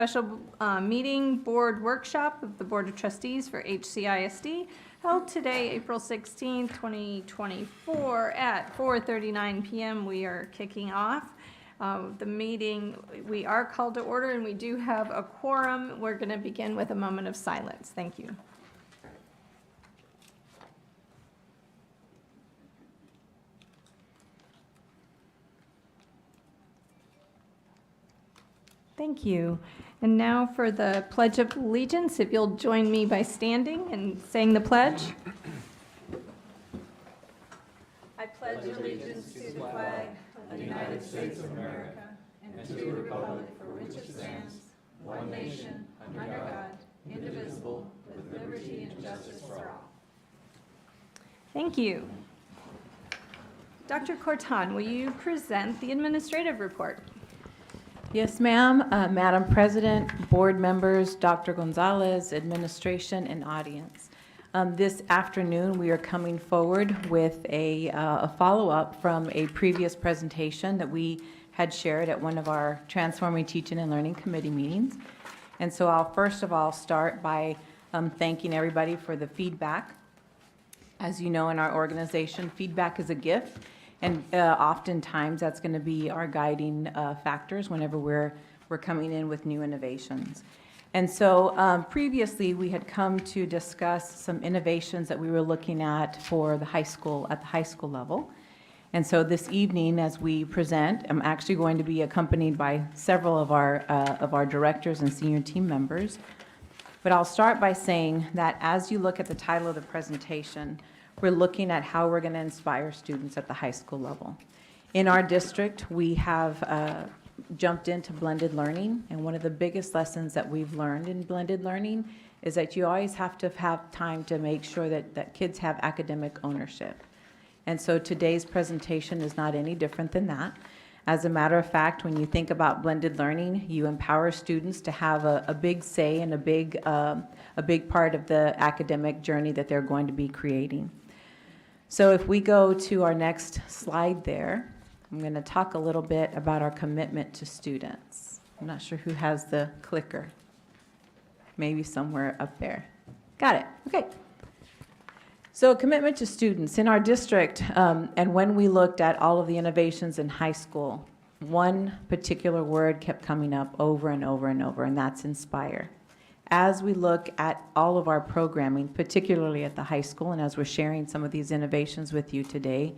Special meeting board workshop of the Board of Trustees for HCISD held today, April 16, 2024 at 4:39 p.m. We are kicking off the meeting. We are called to order and we do have a quorum. We're going to begin with a moment of silence. Thank you. Thank you. And now for the Pledge of Allegiance, if you'll join me by standing and saying the pledge. I pledge allegiance to the flag of the United States of America and to the republic for which it stands, one nation, under God, indivisible, with liberty and justice for all. Thank you. Dr. Corton, will you present the administrative report? Yes, ma'am. Madam President, board members, Dr. Gonzalez, administration, and audience. This afternoon, we are coming forward with a follow-up from a previous presentation that we had shared at one of our Transforming Teaching and Learning Committee meetings. And so I'll first of all start by thanking everybody for the feedback. As you know, in our organization, feedback is a gift. And oftentimes, that's going to be our guiding factors whenever we're coming in with new innovations. And so previously, we had come to discuss some innovations that we were looking at for the high school, at the high school level. And so this evening, as we present, I'm actually going to be accompanied by several of our directors and senior team members. But I'll start by saying that as you look at the title of the presentation, we're looking at how we're going to inspire students at the high school level. In our district, we have jumped into blended learning, and one of the biggest lessons that we've learned in blended learning is that you always have to have time to make sure that kids have academic ownership. And so today's presentation is not any different than that. As a matter of fact, when you think about blended learning, you empower students to have a big say and a big part of the academic journey that they're going to be creating. So if we go to our next slide there, I'm going to talk a little bit about our commitment to students. I'm not sure who has the clicker. Maybe somewhere up there. Got it. Okay. So commitment to students. In our district, and when we looked at all of the innovations in high school, one particular word kept coming up over and over and over, and that's inspire. As we look at all of our programming, particularly at the high school, and as we're sharing some of these innovations with you today,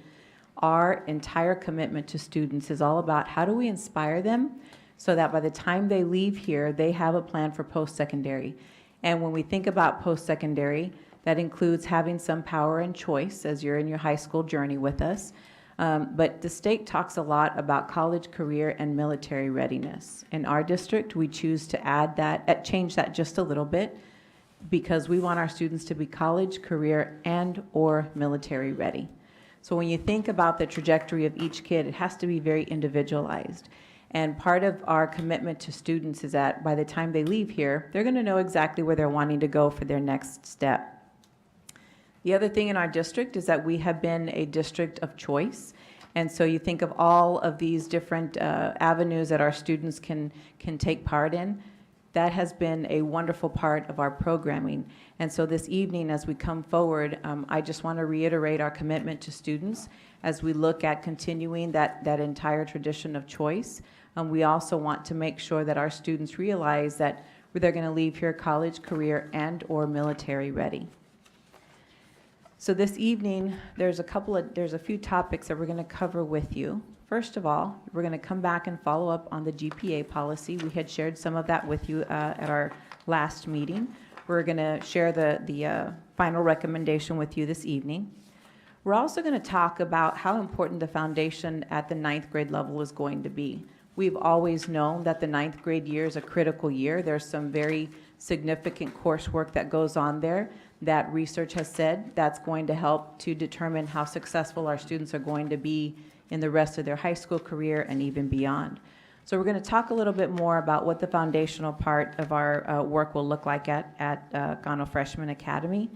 our entire commitment to students is all about how do we inspire them so that by the time they leave here, they have a plan for post-secondary. And when we think about post-secondary, that includes having some power and choice as you're in your high school journey with us. But the state talks a lot about college, career, and military readiness. In our district, we choose to add that, change that just a little bit because we want our students to be college, career, and or military ready. So when you think about the trajectory of each kid, it has to be very individualized. And part of our commitment to students is that by the time they leave here, they're going to know exactly where they're wanting to go for their next step. The other thing in our district is that we have been a district of choice. And so you think of all of these different avenues that our students can take part in. That has been a wonderful part of our programming. And so this evening, as we come forward, I just want to reiterate our commitment to students as we look at continuing that entire tradition of choice. We also want to make sure that our students realize that they're going to leave here college, career, and or military ready. So this evening, there's a few topics that we're going to cover with you. First of all, we're going to come back and follow up on the GPA policy. We had shared some of that with you at our last meeting. We're going to share the final recommendation with you this evening. We're also going to talk about how important the foundation at the 9th grade level is going to be. We've always known that the 9th grade year is a critical year. There's some very significant coursework that goes on there that research has said that's going to help to determine how successful our students are going to be in the rest of their high school career and even beyond. So we're going to talk a little bit more about what the foundational part of our work will look like at Gano Freshman Academy.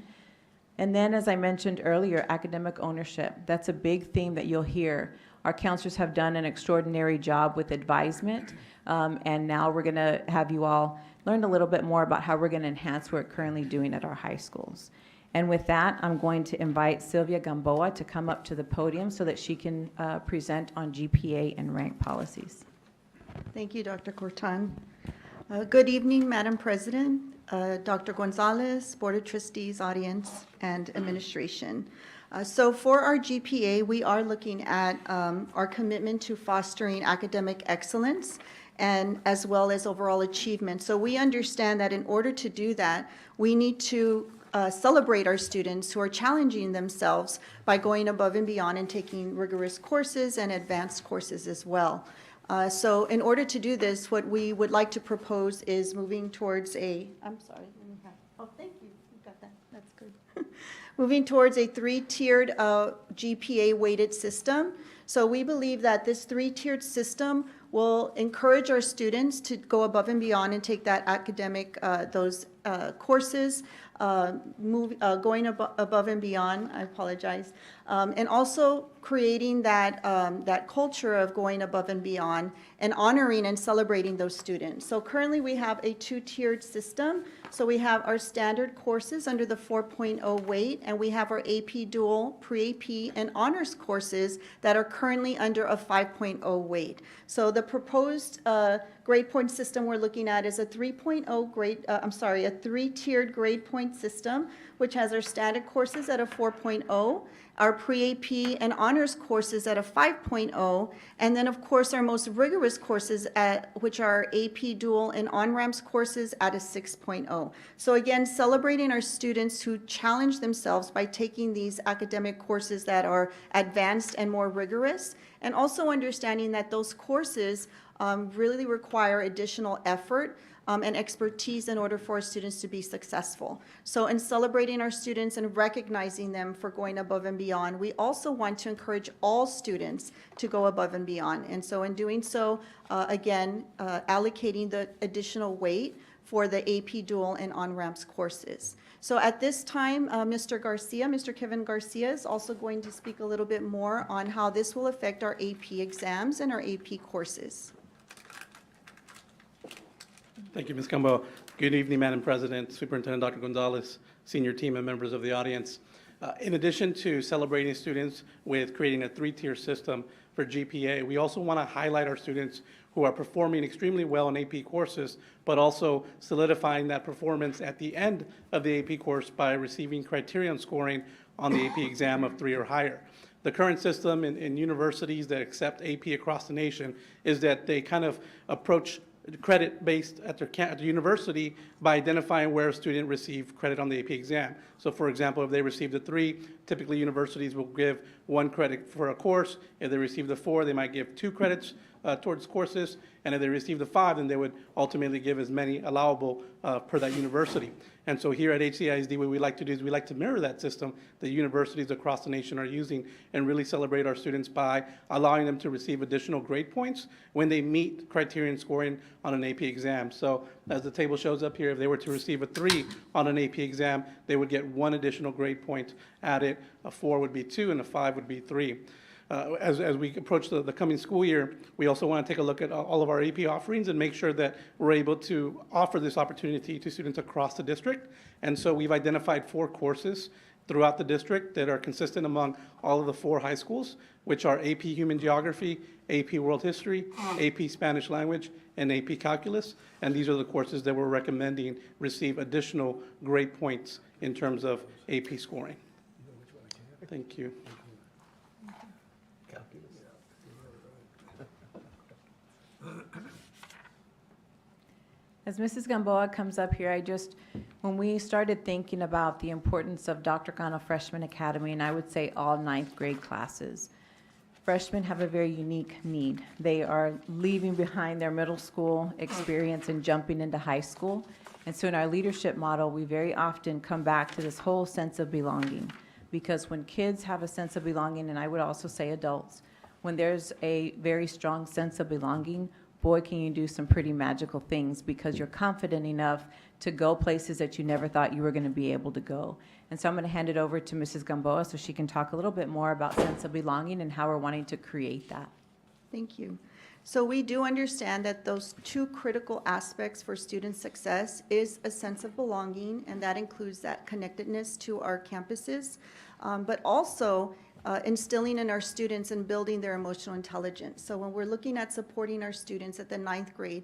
And then, as I mentioned earlier, academic ownership. That's a big theme that you'll hear. Our counselors have done an extraordinary job with advisement, and now we're going to have you all learn a little bit more about how we're going to enhance what we're currently doing at our high schools. And with that, I'm going to invite Sylvia Gamboa to come up to the podium so that she can present on GPA and rank policies. Thank you, Dr. Cortan. Good evening, Madam President, Dr. Gonzalez, Board of Trustees, audience, and administration. So for our GPA, we are looking at our commitment to fostering academic excellence and as well as overall achievement. So we understand that in order to do that, we need to celebrate our students who are challenging themselves by going above and beyond and taking rigorous courses and advanced courses as well. So in order to do this, what we would like to propose is moving towards thank you, you got that, that's good. Moving towards a three-tiered GPA weighted system. So we believe that this three-tiered system will encourage our students to go above and beyond and take that academic, those courses, going above and beyond, I apologize, and also creating that, that culture of going above and beyond and honoring and celebrating those students. So currently we have a two-tiered system. So we have our standard courses under the 4.0 weight, and we have our AP dual, pre-AP, and honors courses that are currently under a 5.0 weight. So the proposed grade point system we're looking at is a 3.0 grade, a three-tiered grade point system, which has our standard courses at a 4.0, our pre-AP and honors courses at a 5.0, and then of course our most rigorous courses at, which are AP dual and on-ramps courses at a 6.0. So again, celebrating our students who challenge themselves by taking these academic courses that are advanced and more rigorous, and also understanding that those courses really require additional effort and expertise in order for our students to be successful. So in celebrating our students and recognizing them for going above and beyond, we also want to encourage all students to go above and beyond. And so in doing so, again, allocating the additional weight for the AP dual and on-ramps courses. So at this time, Mr. Kevin Garcia is also going to speak a little bit more on how this will affect our AP exams and our AP courses. Thank you, Ms. Gamboa. Good evening, Madam President, Superintendent Dr. Gonzalez, senior team, and members of the audience. In addition to celebrating students with creating a three-tier system for GPA, we also want to highlight our students who are performing extremely well in AP courses, but also solidifying that performance at the end of the AP course by receiving criterion scoring on the AP exam of 3 or higher. The current system in universities that accept AP across the nation is that they kind of approach credit based at the university by identifying where a student received credit on the AP exam. So for example, if they received a 3, typically universities will give 1 credit for a course. If they received a 4, they might give 2 credits towards courses. And if they received a 5, then they would ultimately give as many allowable per that university. And so here at HCISD, what we like to do is we like to mirror that system that universities across the nation are using and really celebrate our students by allowing them to receive additional grade points when they meet criterion scoring on an AP exam. So as the table shows up here, if they were to receive a 3 on an AP exam, they would get 1 additional grade point added. A 4 would be 2, and a 5 would be 3. As we approach the coming school year, we also want to take a look at all of our AP offerings and make sure that we're able to offer this opportunity to students across the district. And so we've identified 4 courses throughout the district that are consistent among all of the 4 high schools, which are AP Human Geography, AP World History, AP Spanish Language, and AP Calculus. And these are the courses that we're recommending receive additional grade points in terms of AP scoring. Thank you. As Mrs. Gamboa comes up here, when we started thinking about the importance of Dr. Cano Freshman Academy, and I would say all 9th grade classes, freshmen have a very unique need. They are leaving behind their middle school experience and jumping into high school. And so in our leadership model, we very often come back to this whole sense of belonging. Because when kids have a sense of belonging, and I would also say adults, when there's a very strong sense of belonging, boy, can you do some pretty magical things because you're confident enough to go places that you never thought you were going to be able to go. And so I'm going to hand it over to Mrs. Gamboa so she can talk a little bit more about sense of belonging and how we're wanting to create that. Thank you. So we do understand that those two critical aspects for student success is a sense of belonging, and that includes that connectedness to our campuses, but also instilling in our students and building their emotional intelligence. So when we're looking at supporting our students at the 9th grade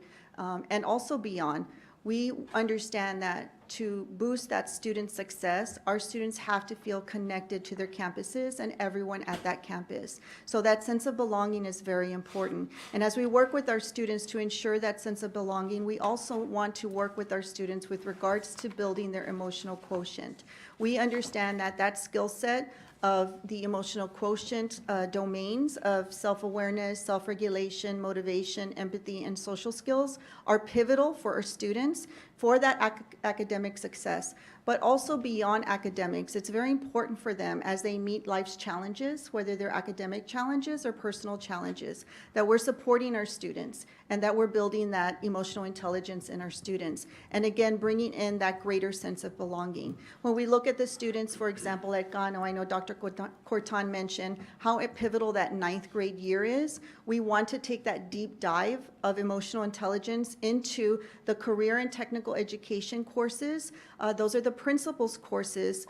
and also beyond, we understand that to boost that student success, our students have to feel connected to their campuses and everyone at that campus. So that sense of belonging is very important. And as we work with our students to ensure that sense of belonging, we also want to work with our students with regards to building their emotional quotient. We understand that that skill set of the emotional quotient domains of self-awareness, self-regulation, motivation, empathy, and social skills are pivotal for our students for that academic success. But also beyond academics, it's very important for them as they meet life's challenges, whether they're academic challenges or personal challenges, that we're supporting our students and that we're building that emotional intelligence in our students. And again, bringing in that greater sense of belonging. When we look at the students, for example, at Gano, I know Dr. Cortan mentioned how pivotal that 9th grade year is. We want to take that deep dive of emotional intelligence into the career and technical education courses. Those are the principles courses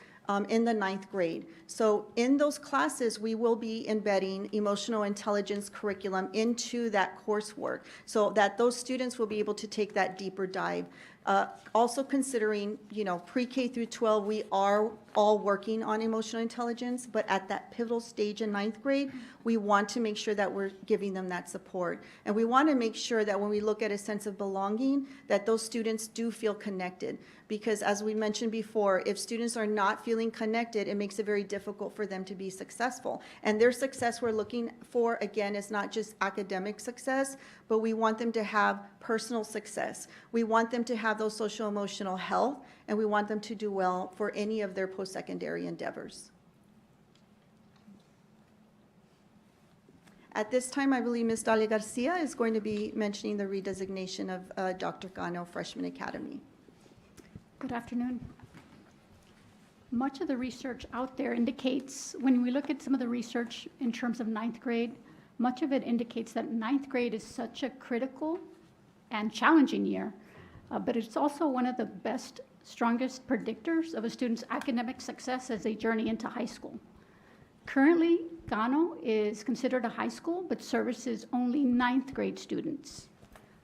in the 9th grade. So in those classes, we will be embedding emotional intelligence curriculum into that coursework so that those students will be able to take that deeper dive. Also considering, pre-K through 12, we are all working on emotional intelligence, but at that pivotal stage in 9th grade, we want to make sure that we're giving them that support. And we want to make sure that when we look at a sense of belonging, that those students do feel connected. Because as we mentioned before, if students are not feeling connected, it makes it very difficult for them to be successful. And their success we're looking for, again, is not just academic success, but we want them to have personal success. We want them to have those social emotional health, and we want them to do well for any of their post-secondary endeavors. At this time, I believe Ms. Dalia Garcia is going to be mentioning the redesignation of Dr. Gano Freshman Academy. Good afternoon. Much of the research out there indicates, when we look at some of the research in terms of 9th grade, much of it indicates that 9th grade is such a critical and challenging year, but it's also one of the best, strongest predictors of a student's academic success as they journey into high school. Currently, Gano is considered a high school, but services only 9th grade students.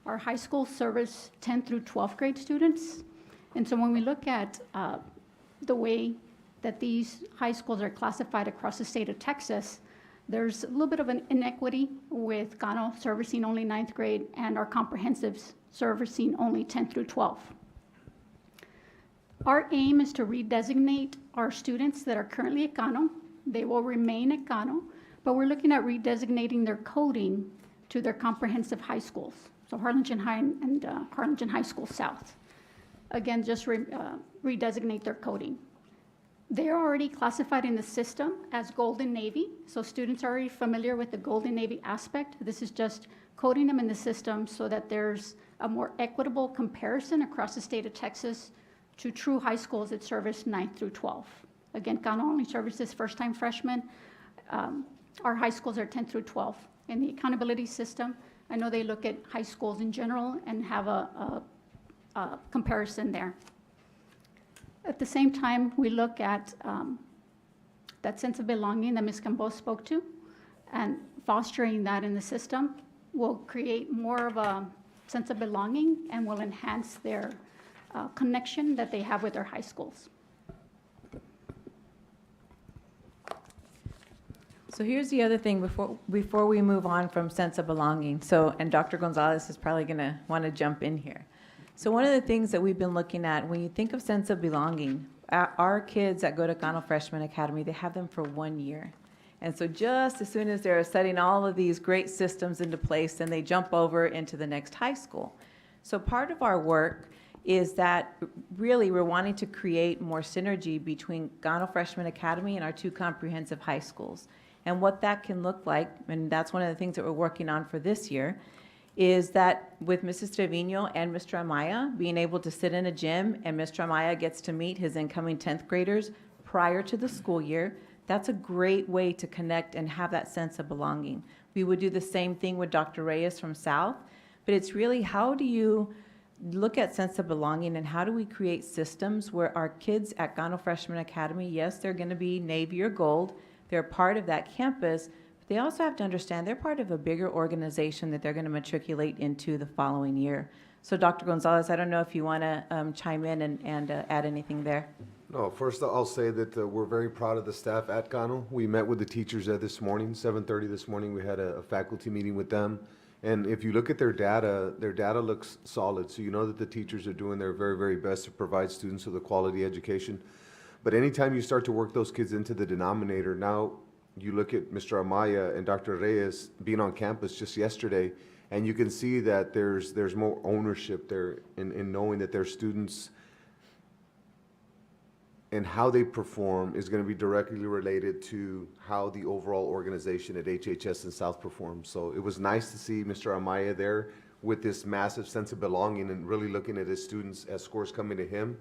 Our high schools service 10th through 12th grade students. And so when we look at the way that these high schools are classified across the state of Texas, there's a little bit of an inequity with Gano servicing only 9th grade and our comprehensives servicing only 10th through 12th. Our aim is to redesignate our students that are currently at Gano. They will remain at Gano, but we're looking at redesignating their coding to their comprehensive high schools. So Harlingen High and Harlingen High School South. Again, just redesignate their coding. They're already classified in the system as Golden Navy, so students are already familiar with the Golden Navy aspect. This is just coding them in the system so that there's a more equitable comparison across the state of Texas to true high schools that service 9th through 12th. Again, Gano only services first-time freshmen. Our high schools are 10th through 12th. In the accountability system, I know they look at high schools in general and have a comparison there. At the same time, we look at that sense of belonging that Ms. Gamboa spoke to, and fostering that in the system will create more of a sense of belonging and will enhance their connection that they have with their high schools. So here's the other thing before we move on from sense of belonging. So, and Dr. Gonzalez is probably going to want to jump in here. So one of the things that we've been looking at, when you think of sense of belonging, our kids that go to Gano Freshman Academy, they have them for 1 year. And so just as soon as they're setting all of these great systems into place, then they jump over into the next high school. So part of our work is that really we're wanting to create more synergy between Gano Freshman Academy and our two comprehensive high schools. And what that can look like, and that's one of the things that we're working on for this year, is that with Mrs. Trevino and Mr. Amaya, being able to sit in a gym and Mr. Amaya gets to meet his incoming 10th graders prior to the school year, that's a great way to connect and have that sense of belonging. We would do the same thing with Dr. Reyes from South, but it's really how do you look at sense of belonging and how do we create systems where our kids at Gano Freshman Academy, yes, they're going to be Navy or Gold, they're part of that campus, but they also have to understand they're part of a bigger organization that they're going to matriculate into the following year. So Dr. Gonzalez, I don't know if you want to chime in and add anything there. No, first I'll say that we're very proud of the staff at Gano. We met with the teachers there this morning, 7:30 this morning. We had a faculty meeting with them. And if you look at their data looks solid. So you know that the teachers are doing their very, very best to provide students with a quality education. But anytime you start to work those kids into the denominator, now you look at Mr. Amaya and Dr. Reyes being on campus just yesterday, and you can see that there's more ownership there in knowing that their students and how they perform is going to be directly related to how the overall organization at HHS and South performs. So it was nice to see Mr. Amaya there with this massive sense of belonging and really looking at his students as scores coming to him.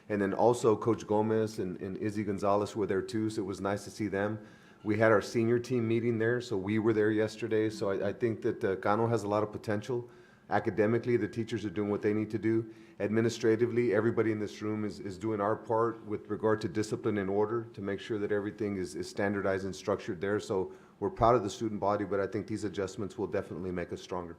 And then also Coach Gomez and Izzy Gonzalez were there too, so it was nice to see them. We had our senior team meeting there, so we were there yesterday. So I think that Gano has a lot of potential. Academically, the teachers are doing what they need to do. Administratively, everybody in this room is doing our part with regard to discipline and order to make sure that everything is standardized and structured there. So we're proud of the student body, but I think these adjustments will definitely make us stronger.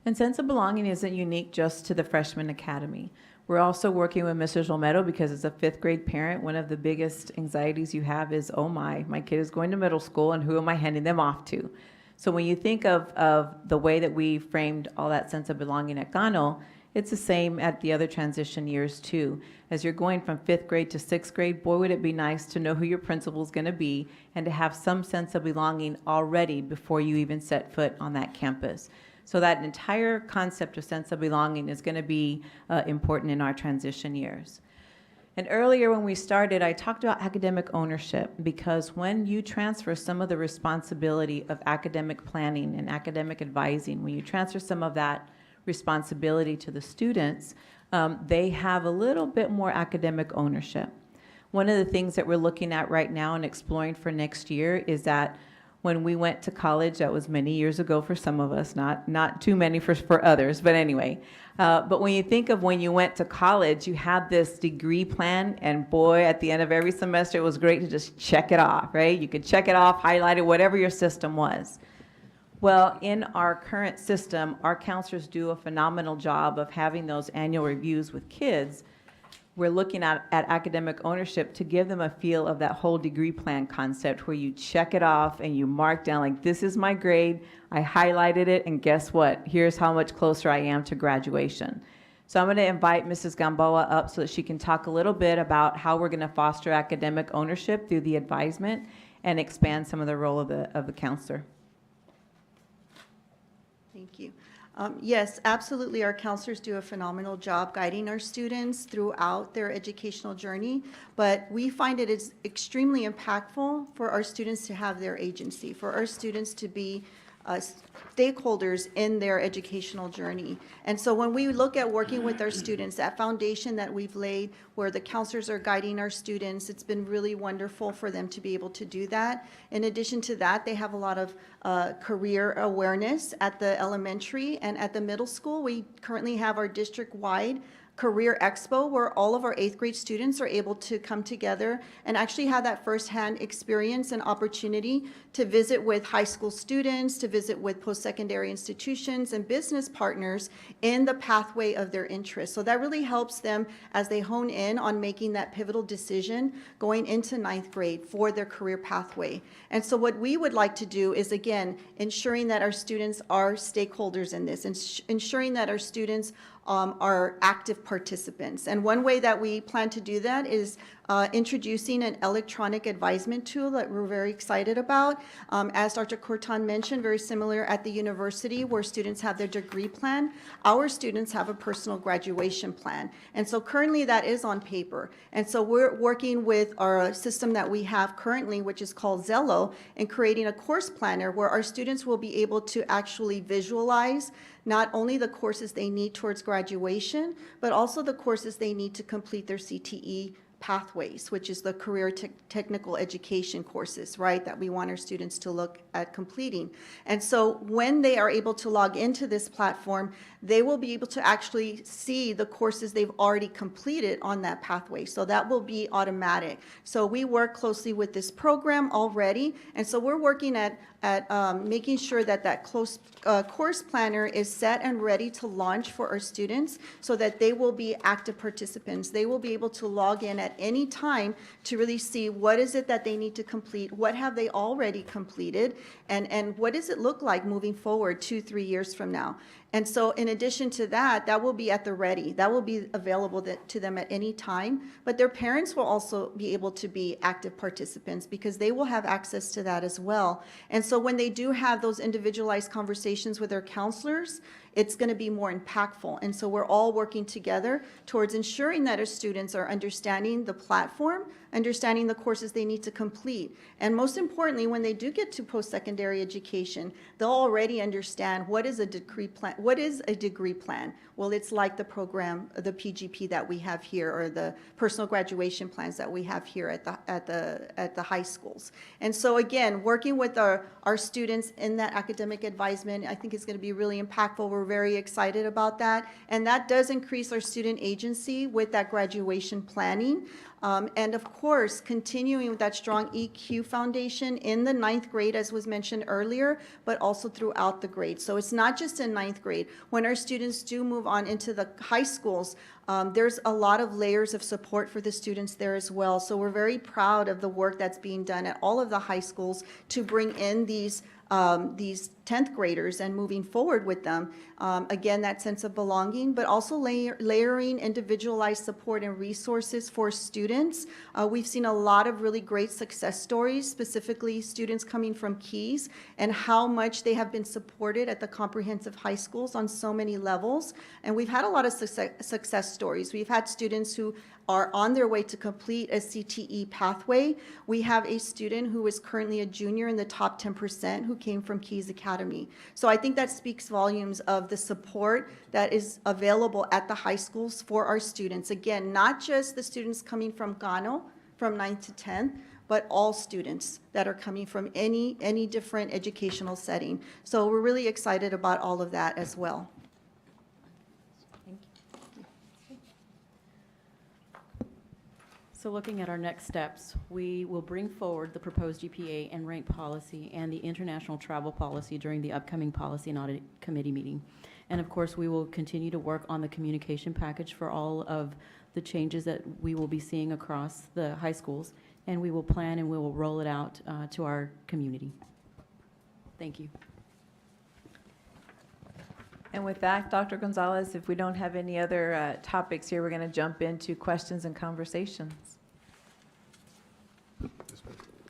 And sense of belonging isn't unique just to the Freshman Academy. We're also working with Mrs. Romero because as a 5th grade parent, one of the biggest anxieties you have is, oh my kid is going to middle school and who am I handing them off to? So when you think of the way that we framed all that sense of belonging at Gano, it's the same at the other transition years too. As you're going from 5th grade to 6th grade, boy, would it be nice to know who your principal is going to be and to have some sense of belonging already before you even set foot on that campus. So that entire concept of sense of belonging is going to be important in our transition years. And earlier when we started, I talked about academic ownership because when you transfer some of the responsibility of academic planning and academic advising, when you transfer some of that responsibility to the students, they have a little bit more academic ownership. One of the things that we're looking at right now and exploring for next year is that when we went to college, that was many years ago for some of us, not too many for others, but anyway. But when you think of when you went to college, you had this degree plan, and boy, at the end of every semester, it was great to just check it off, right? You could check it off, highlight it, whatever your system was. Well, in our current system, our counselors do a phenomenal job of having those annual reviews with kids. We're looking at academic ownership to give them a feel of that whole degree plan concept where you check it off and you mark down like, this is my grade, I highlighted it, and guess what? Here's how much closer I am to graduation. So I'm going to invite Mrs. Gamboa up so that she can talk a little bit about how we're going to foster academic ownership through the advisement and expand some of the role of the counselor. Thank you. Yes, absolutely. Our counselors do a phenomenal job guiding our students throughout their educational journey, but we find it is extremely impactful for our students to have their agency, for our students to be stakeholders in their educational journey. And so when we look at working with our students, that foundation that we've laid where the counselors are guiding our students, it's been really wonderful for them to be able to do that. In addition to that, they have a lot of career awareness at the elementary and at the middle school. We currently have our district-wide Career Expo where all of our 8th grade students are able to come together and actually have that firsthand experience and opportunity to visit with high school students, to visit with post-secondary institutions and business partners in the pathway of their interests. So that really helps them as they hone in on making that pivotal decision going into 9th grade for their career pathway. And so what we would like to do is, again, ensuring that our students are stakeholders in this, ensuring that our students are active participants. And one way that we plan to do that is introducing an electronic advisement tool that we're very excited about. As Dr. Corton mentioned, very similar at the university where students have their degree plan, our students have a personal graduation plan. And so currently that is on paper. And so we're working with our system that we have currently, which is called Zello, and creating a course planner where our students will be able to actually visualize not only the courses they need towards graduation, but also the courses they need to complete their CTE pathways, which is the career technical education courses, right, that we want our students to look at completing. And so when they are able to log into this platform, they will be able to actually see the courses they've already completed on that pathway. So that will be automatic. So we work closely with this program already, and so we're working at making sure that that course planner is set and ready to launch for our students so that they will be active participants. They will be able to log in at any time to really see what is it that they need to complete, what have they already completed, and what does it look like moving forward 2-3 years from now. And so in addition to that, that will be at the ready. That will be available to them at any time. But their parents will also be able to be active participants because they will have access to that as well. And so when they do have those individualized conversations with their counselors, it's going to be more impactful. And so we're all working together towards ensuring that our students are understanding the platform, understanding the courses they need to complete. And most importantly, when they do get to post-secondary education, they'll already understand what is a degree plan. What is a degree plan? Well, it's like the program, the PGP that we have here, or the personal graduation plans that we have here at the high schools. And so again, working with our students in that academic advisement, I think is going to be really impactful. We're very excited about that. And that does increase our student agency with that graduation planning. And of course, continuing with that strong EQ foundation in the 9th grade, as was mentioned earlier, but also throughout the grade. So it's not just in 9th grade. When our students do move on into the high schools, there's a lot of layers of support for the students there as well. So we're very proud of the work that's being done at all of the high schools to bring in these 10th graders and moving forward with them. Again, that sense of belonging, but also layering individualized support and resources for students. We've seen a lot of really great success stories, specifically students coming from Keys, and how much they have been supported at the comprehensive high schools on so many levels. And we've had a lot of success stories. We've had students who are on their way to complete a CTE pathway. We have a student who is currently a junior in the top 10% who came from Keys Academy. So I think that speaks volumes of the support that is available at the high schools for our students. Again, not just the students coming from Gano from 9th to 10th, but all students that are coming from any different educational setting. So we're really excited about all of that as well. So looking at our next steps, we will bring forward the proposed GPA and rank policy and the international travel policy during the upcoming policy and audit committee meeting. And of course, we will continue to work on the communication package for all of the changes that we will be seeing across the high schools. And we will plan and we will roll it out to our community. Thank you. And with that, Dr. Gonzalez, if we don't have any other topics here, we're going to jump into questions and conversations.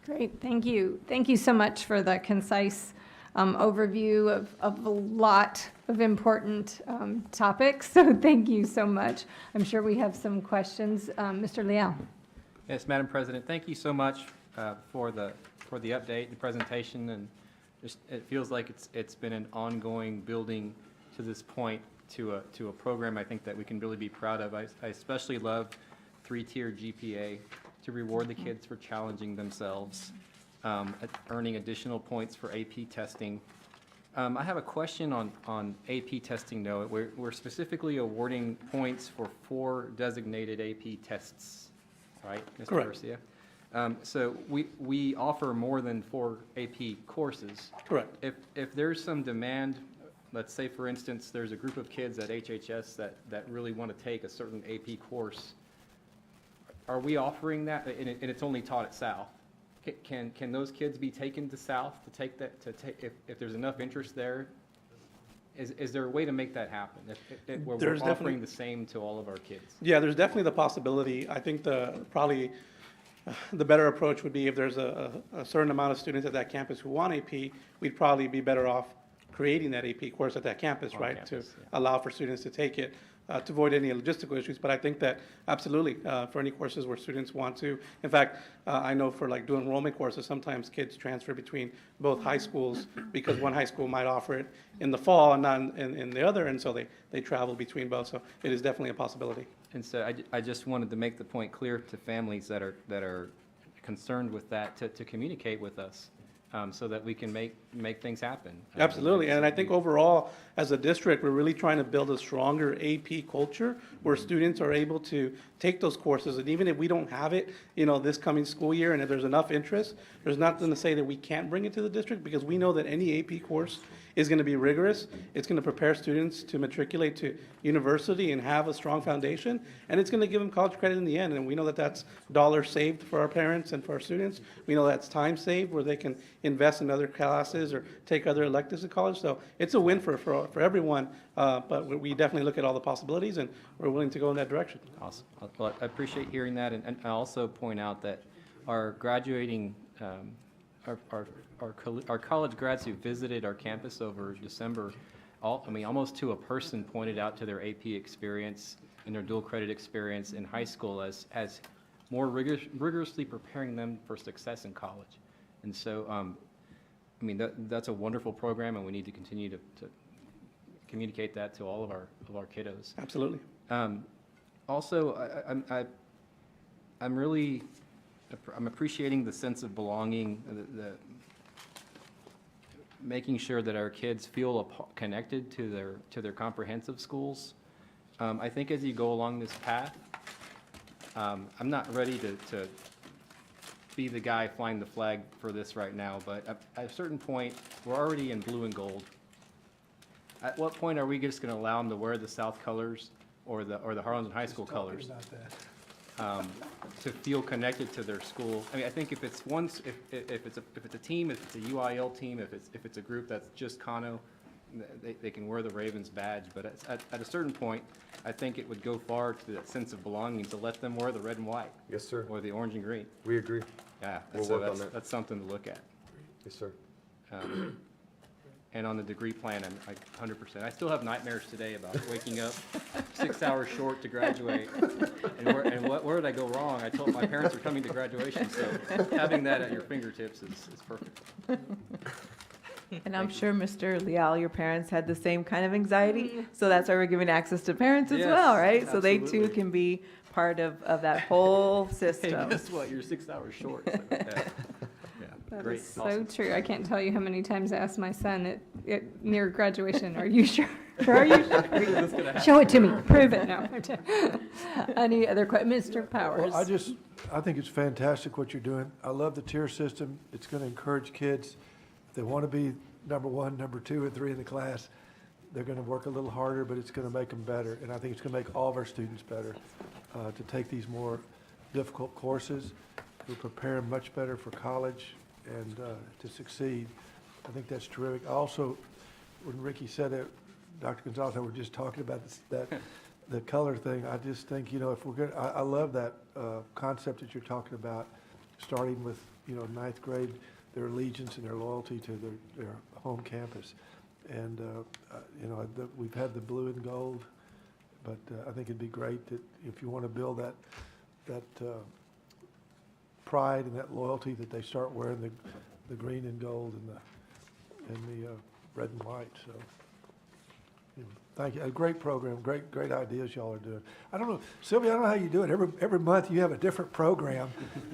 Great, thank you. Thank you so much for the concise overview of a lot of important topics. So thank you so much. I'm sure we have some questions. Mr. Leal. Yes, Madam President, thank you so much for the update, the presentation, and just it feels like it's been an ongoing building to this point to a program I think that we can really be proud of. I especially love 3-tier GPA to reward the kids for challenging themselves, earning additional points for AP testing. I have a question on AP testing, though. We're specifically awarding points for 4 designated AP tests, right, Mr. Correct. Garcia? So we offer more than 4 AP courses. Correct. If there's some demand, let's say, for instance, there's a group of kids at HHS that really want to take a certain AP course, are we offering that? And it's only taught at South. Can those kids be taken to South to take that, if there's enough interest there? Is there a way to make that happen? Where we're There's definitely- offering the same to all of our kids? Yeah, there's definitely the possibility. I think probably the better approach would be if there's a certain amount of students at that campus who want AP, we'd probably be better off creating that AP course at that campus, On right? campus, To yeah. allow for students to take it, to avoid any logistical issues. But I think that absolutely, for any courses where students want to. In fact, I know for like dual enrollment courses, sometimes kids transfer between both high schools because one high school might offer it in the fall and not in the other, and so they travel between both. So it is definitely a possibility. And so I just wanted to make the point clear to families that are concerned with that, to communicate with us, so that we can make things happen. Absolutely, and I think overall, as a district, we're really trying to build a stronger AP culture where students are able to take those courses, and even if we don't have it, this coming school year, and if there's enough interest, there's nothing to say that we can't bring it to the district, because we know that any AP course is going to be rigorous. It's going to prepare students to matriculate to university and have a strong foundation, and it's going to give them college credit in the end, and we know that that's dollars saved for our parents and for our students. We know that's time saved where they can invest in other classes or take other electives in college, so it's a win for everyone, but we definitely look at all the possibilities, and we're willing to go in that direction. Awesome. Well, I appreciate hearing that, and I also point out that our graduating, our college grads who visited our campus over December, almost to a person pointed out to their AP experience and their dual credit experience in high school as more rigorously preparing them for success in college. And so, that's a wonderful program, and we need to continue to communicate that to all of our kiddos. Absolutely. Also, I'm appreciating the sense of belonging, the making sure that our kids feel connected to their comprehensive schools. I think as you go along this path, I'm not ready to be the guy flying the flag for this right now, but at a certain point, we're already in blue and gold. At what point are we just going to allow them to wear the South colors or the Harlingen High School colors? To feel connected to their school. I think if it's a team, if it's a UIL team, if it's a group that's just Kano, they can wear the Ravens badge. But at a certain point, I think it would go far to that sense of belonging to let them wear the red and white. Yes, sir. Or the orange and green. We agree. Yeah, We'll so work on that. that's something to look at. Yes, sir. And on the degree plan, I'm 100%. I still have nightmares today about waking up 6 hours short to graduate. And where did I go wrong? I told my parents were coming to graduation, so having that at your fingertips is perfect. And I'm sure, Mr. Leal, your parents had the same kind of anxiety, so that's why we're giving access to parents as Yes, well, right? So they too absolutely. can be part of that whole Hey, system. guess what? You're 6 hours short. So, yeah. That Great. is so Awesome. true. I can't tell you how many times I asked my son near graduation, are you sure? Are you sure? Show it to me, prove it. No. Any other questions? Mr. Powers? Well, I think it's fantastic what you're doing. I love the tier system. It's going to encourage kids. If they want to be number 1, number 2, and 3 in the class, they're going to work a little harder, but it's going to make them better. And I think it's going to make all of our students better to take these more difficult courses. It'll prepare them much better for college and to succeed. I think that's terrific. Also, when Ricky said it, Dr. Gonzalez and I were just talking about the color thing. I just think, if we're good, I love that concept that you're talking about, starting with, 9th grade, their allegiance and their loyalty to their home campus. And, we've had the blue and gold, but I think it'd be great that if you want to build that pride and that loyalty, that they start wearing the green and gold and the red and white. So, thank you. A great program, great ideas y'all are doing. I don't know, Sylvia, I don't know how you do it. Every month you have a different program,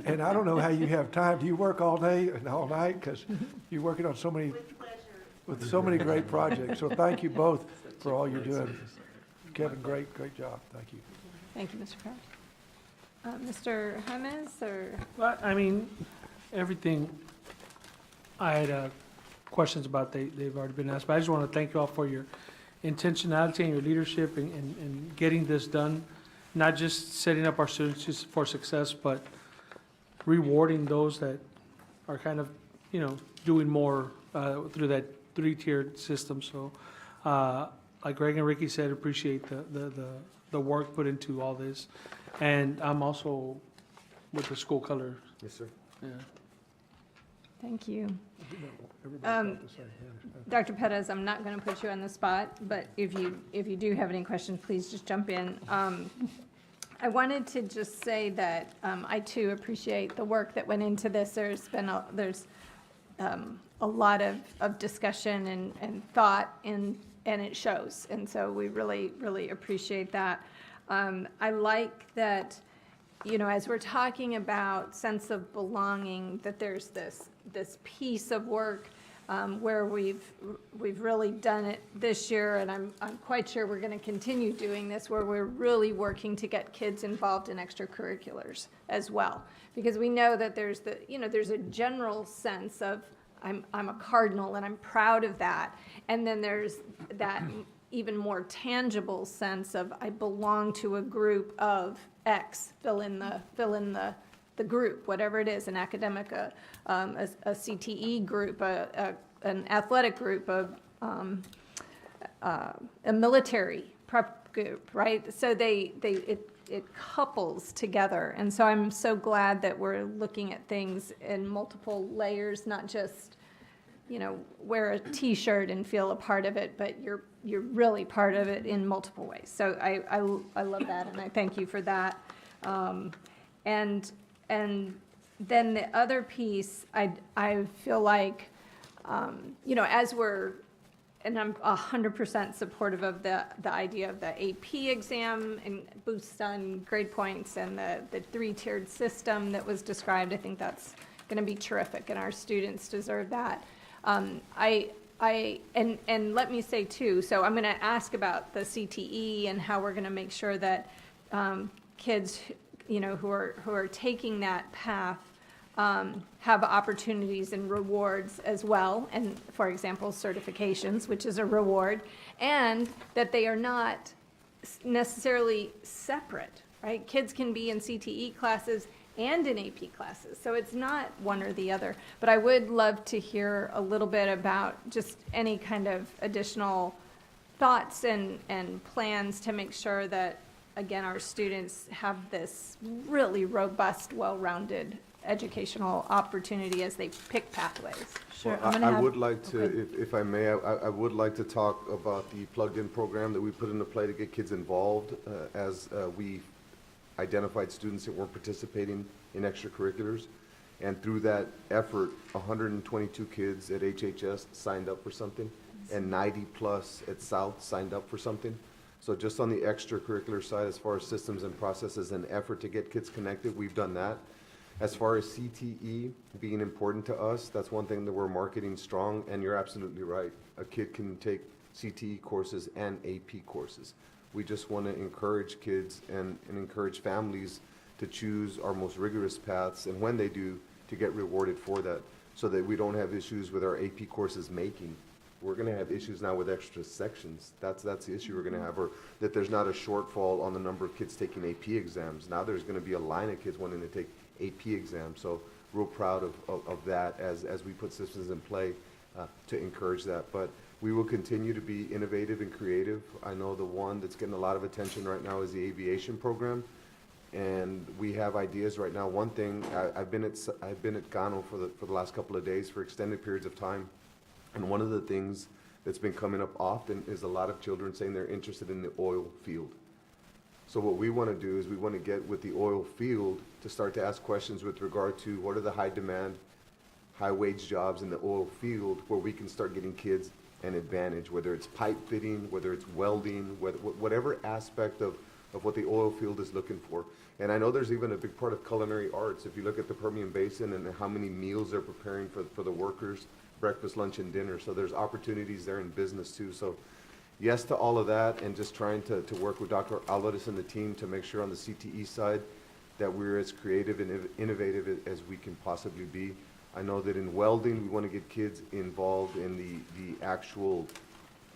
and I don't know how you have time. Do you work all day and all night? Because you're working on so many, with so many great projects. So thank you both for all you're doing. Kevin, great job. Thank you. Thank you, Mr. Powers. Mr. Jemez, or? Well, everything I had questions about, they've already been asked, but I just want to thank you all for your intentionality and your leadership in getting this done, not just setting up our students just for success, but rewarding those that are kind of, doing more through that 3-tiered system. So Like Greg and Ricky said, appreciate the work put into all this. And I'm also with the school color. Yes, sir. Yeah. Thank you. Everybody felt the same way. Dr. Pettis, I'm not going to put you on the spot, but if you do have any questions, please just jump in. I wanted to just say that I too appreciate the work that went into this. There's been a lot of discussion and thought, and it shows. And so we really, really appreciate that. I like that, you know, as we're talking about sense of belonging, that there's this piece of work where we've really done it this year, and I'm quite sure we're going to continue doing this, where we're really working to get kids involved in extracurriculars as well, because we know that there's a general sense of I'm a Cardinal and I'm proud of that, and then there's that even more tangible sense of I belong to a group of X, fill in the group, whatever it is, an academic, a CTE group, an athletic group, a military prep group, right? So it couples together. And so I'm so glad that we're looking at things in multiple layers, not just, you know, wear a T-shirt and feel a part of it, but you're really part of it in multiple ways. So I love that, and I thank you for that. And then the other piece, I feel like, you know, as we're, and I'm 100% supportive of the idea of the AP exam and boosts on grade points and the three-tiered system that was described. I think that's going to be terrific, and our students deserve that. And let me say too, so I'm going to ask about the CTE and how we're going to make sure that kids, you know, who are taking that path have opportunities and rewards as well, and for example, certifications, which is a reward, and that they are not necessarily separate, right? Kids can be in CTE classes and in AP classes, so it's not one or the other. But I would love to hear a little bit about just any kind of additional thoughts and plans to make sure that, again, our students have this really robust, well-rounded educational opportunity as they pick pathways. Sure. Well, I would like to, if I may, I would like to talk about the plugged-in program that we put into play to get kids involved as we identified students that weren't participating in extracurriculars. And through that effort, 122 kids at HHS signed up for something, and 90+ at South signed up for something. So just on the extracurricular side, as far as systems and processes and effort to get kids connected, we've done that. As far as CTE being important to us, that's one thing that we're marketing strong, and you're absolutely right. A kid can take CTE courses and AP courses. We just want to encourage kids and encourage families to choose our most rigorous paths, and when they do, to get rewarded for that, so that we don't have issues with our AP courses making. We're going to have issues now with extra sections. That's the issue we're going to have, or that there's not a shortfall on the number of kids taking AP exams. Now there's going to be a line of kids wanting to take AP exams. So real proud of that as we put systems in play to encourage that. But we will continue to be innovative and creative. I know the one that's getting a lot of attention right now is the aviation program, and we have ideas right now. One thing, I've been at Gano for the last couple of days for extended periods of time, and one of the things that's been coming up often is a lot of children saying they're interested in the oil field. So what we want to do is we want to get with the oil field to start to ask questions with regard to what are the high demand, high wage jobs in the oil field, where we can start getting kids an advantage, whether it's pipe fitting, whether it's welding, whatever aspect of what the oil field is looking for. And I know there's even a big part of culinary arts. If you look at the Permian Basin and how many meals they're preparing for the workers, breakfast, lunch, and dinner. So there's opportunities there in business too. So yes to all of that, and just trying to work with Dr. Alvarez and the team to make sure on the CTE side that we're as creative and innovative as we can possibly be. I know that in welding, we want to get kids involved in the actual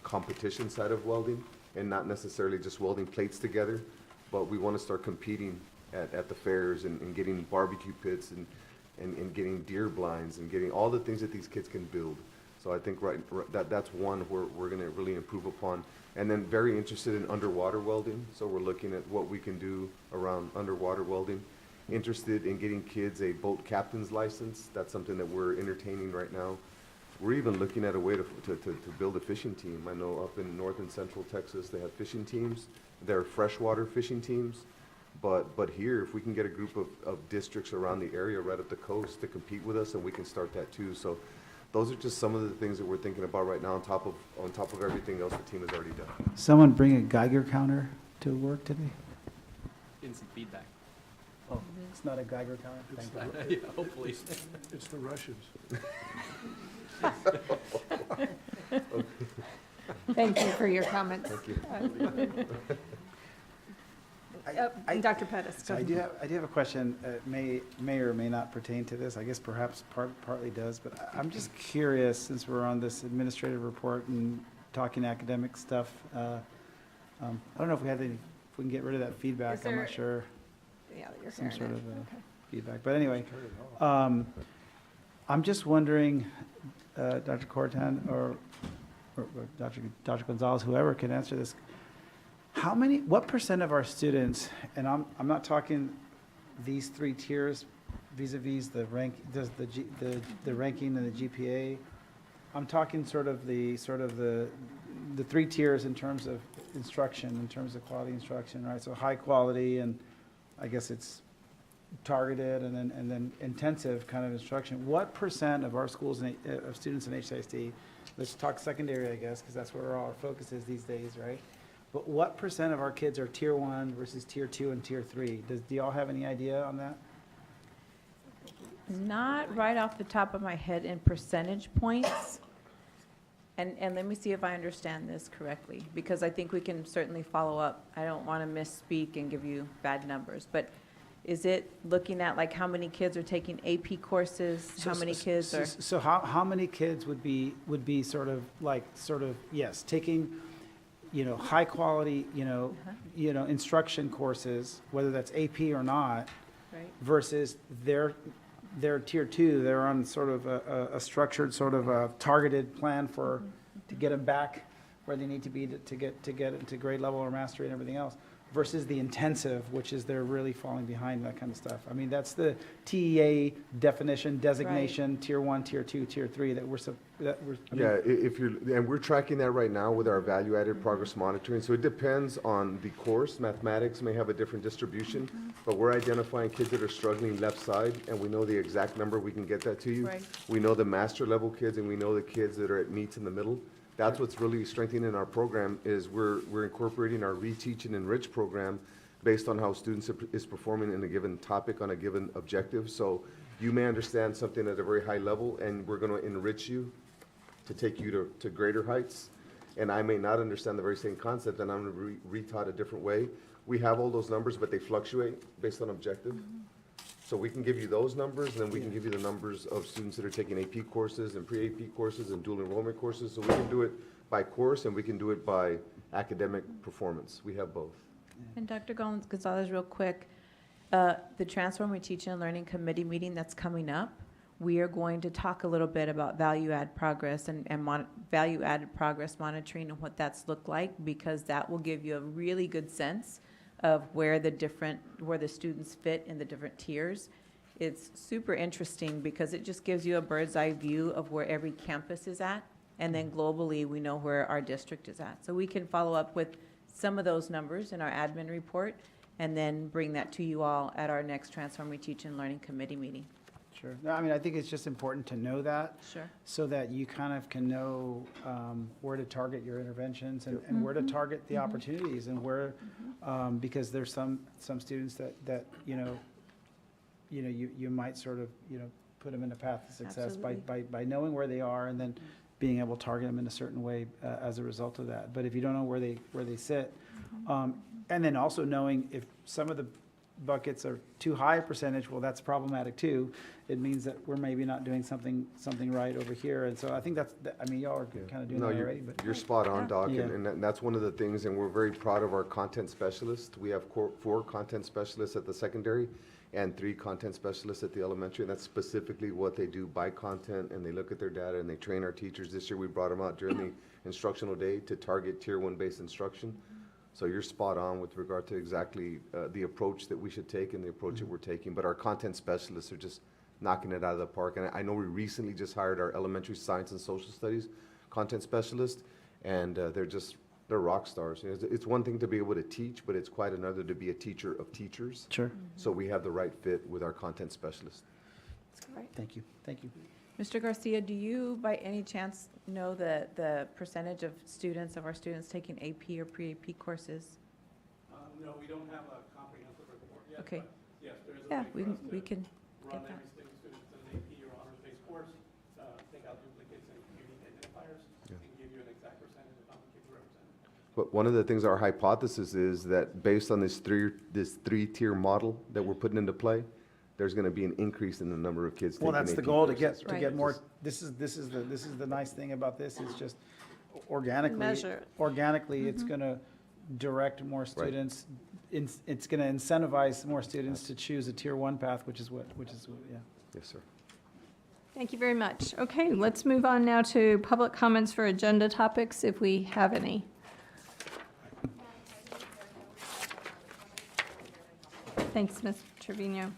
competition side of welding, and not necessarily just welding plates together, but we want to start competing at the fairs and getting barbecue pits and getting deer blinds and getting all the things that these kids can build. So I think that's one where we're gonna really improve upon. And then very interested in underwater welding, so we're looking at what we can do around underwater welding. Interested in getting kids a boat captain's license, that's something that we're entertaining right now. We're even looking at a way to build a fishing team. I know up in North and Central Texas, they have fishing teams. They're freshwater fishing teams. But here, if we can get a group of districts around the area right up the coast to compete with us, and we can start that too. So those are just some of the things that we're thinking about right now on top of everything else the team has already done. Someone bring a Geiger counter to work today? Instant feedback. Oh, it's not a Geiger counter? Thank you. Yeah, hopefully. It's the Russians. Thank you for your comments. Thank you. Dr. Pettis, go So I ahead. do have a question. May or may not pertain to this. I guess perhaps partly does, but I'm just curious, since we're on this administrative report and talking academic stuff, I don't know if we can get rid of that feedback. Is I'm there- not sure. Yeah, you're Some hearing sort it. of Okay. feedback. But anyway, I'm just wondering, Dr. Cortan or Dr. Gonzalez, whoever can answer this, what percent of our students, and I'm not talking these three tiers vis-a-vis the ranking and the GPA. I'm talking sort of the three tiers in terms of instruction, in terms of quality instruction, right? So high quality, and I guess it's targeted, and then intensive kind of instruction. What percent of our schools of students in HCISD, let's talk secondary, I guess, because that's where all our focus is these days, right? But what percent of our kids are tier 1 versus tier 2 and tier 3? Do y'all have any idea on that? Not right off the top of my head in percentage points. And let me see if I understand this correctly, because I think we can certainly follow up. I don't want to misspeak and give you bad numbers, but is it looking at like how many kids are taking AP courses? How many kids are? So how many kids would be yes, taking, high quality, instruction courses, whether that's AP or not, Right. versus their tier 2, they're on sort of a structured, sort of a targeted plan to get them back where they need to be to get into grade level or mastery and everything else, versus the intensive, which is they're really falling behind, that kind of stuff. I mean, that's the TEA definition, designation, tier 1, tier 2, tier 3, that we're. Yeah, and we're tracking that right now with our value-added progress monitoring. So it depends on the course. Mathematics may have a different distribution, but we're identifying kids that are struggling left side, and we know the exact number. We can get that to you. Right. We know the master level kids, and we know the kids that are at meets in the middle. That's what's really strengthening our program, is we're incorporating our Reteach and Enrich program based on how students is performing in a given topic on a given objective. So you may understand something at a very high level, and we're going to enrich you to take you to greater heights. And I may not understand the very same concept, and I'm going to re-taught a different way. We have all those numbers, but they fluctuate based on objective. So we can give you those numbers, and then we can give you the numbers of students that are taking AP courses and pre-AP courses and dual enrollment courses. So we can do it by course, and we can do it by academic performance. We have both. And Dr. Gonzalez, real quick, the Transforming Teaching and Learning Committee meeting that's coming up, we are going to talk a little bit about value-add progress and value-added progress monitoring and what that's looked like, because that will give you a really good sense of where the students fit in the different tiers. It's super interesting because it just gives you a bird's eye view of where every campus is at, and then globally, we know where our district is at. So we can follow up with some of those numbers in our admin report, and then bring that to you all at our next Transforming Teaching and Learning Committee meeting. Sure. No, I mean, I think it's just important to know that, Sure. so that you kind of can know where to target your interventions and where to target the opportunities, and where, because there's some students that you might sort of, put them in a path to success by knowing where they are, and then being able to target them in a certain way as a result of that. But if you don't know where they sit, and then also knowing if some of the buckets are too high a percentage, well, that's problematic too. It means that we're maybe not doing something right over here. And so I think I mean, y'all are kind of doing No, that you're, already, but. you're spot on, Doc, Yeah. and that's one of the things, and we're very proud of our content specialists. We have 4 content specialists at the secondary and 3 content specialists at the elementary, and that's specifically what they do by content, and they look at their data and they train our teachers. This year, we brought them out during the instructional day to target Tier 1 based instruction. So you're spot on with regard to exactly the approach that we should take and the approach that we're taking, but our content specialists are just knocking it out of the park. And I know we recently just hired our elementary science and social studies content specialist, and they're rock stars. It's one thing to be able to teach, but it's quite another to be a teacher of teachers. Sure. So we have the right fit with our content specialist. Thank you. Thank you. Mr. Garcia, do you by any chance know the percentage of our students taking AP or pre-AP courses? No, we don't have a comprehensive report yet. Okay. But yes, there is a Yeah, way for us we to can run get that. every single student in an AP or honors-based course, take out duplicates and unique identifiers, Yeah. and give you an exact percentage of how many kids are represented. But one of the things, our hypothesis is that based on this three-tier model that we're putting into play, there's gonna be an increase in the number of kids taking Well, that's the AP goal, courses. to get more, this is the nice thing about this, is just organically. Measure it. Organically, it's gonna direct more students, it's gonna incentivize more students to choose a Tier 1 path, which is, yeah. Yes, sir. Thank you very much. Okay, let's move on now to public comments for agenda topics, if we have any. Thanks, Ms. Trevino.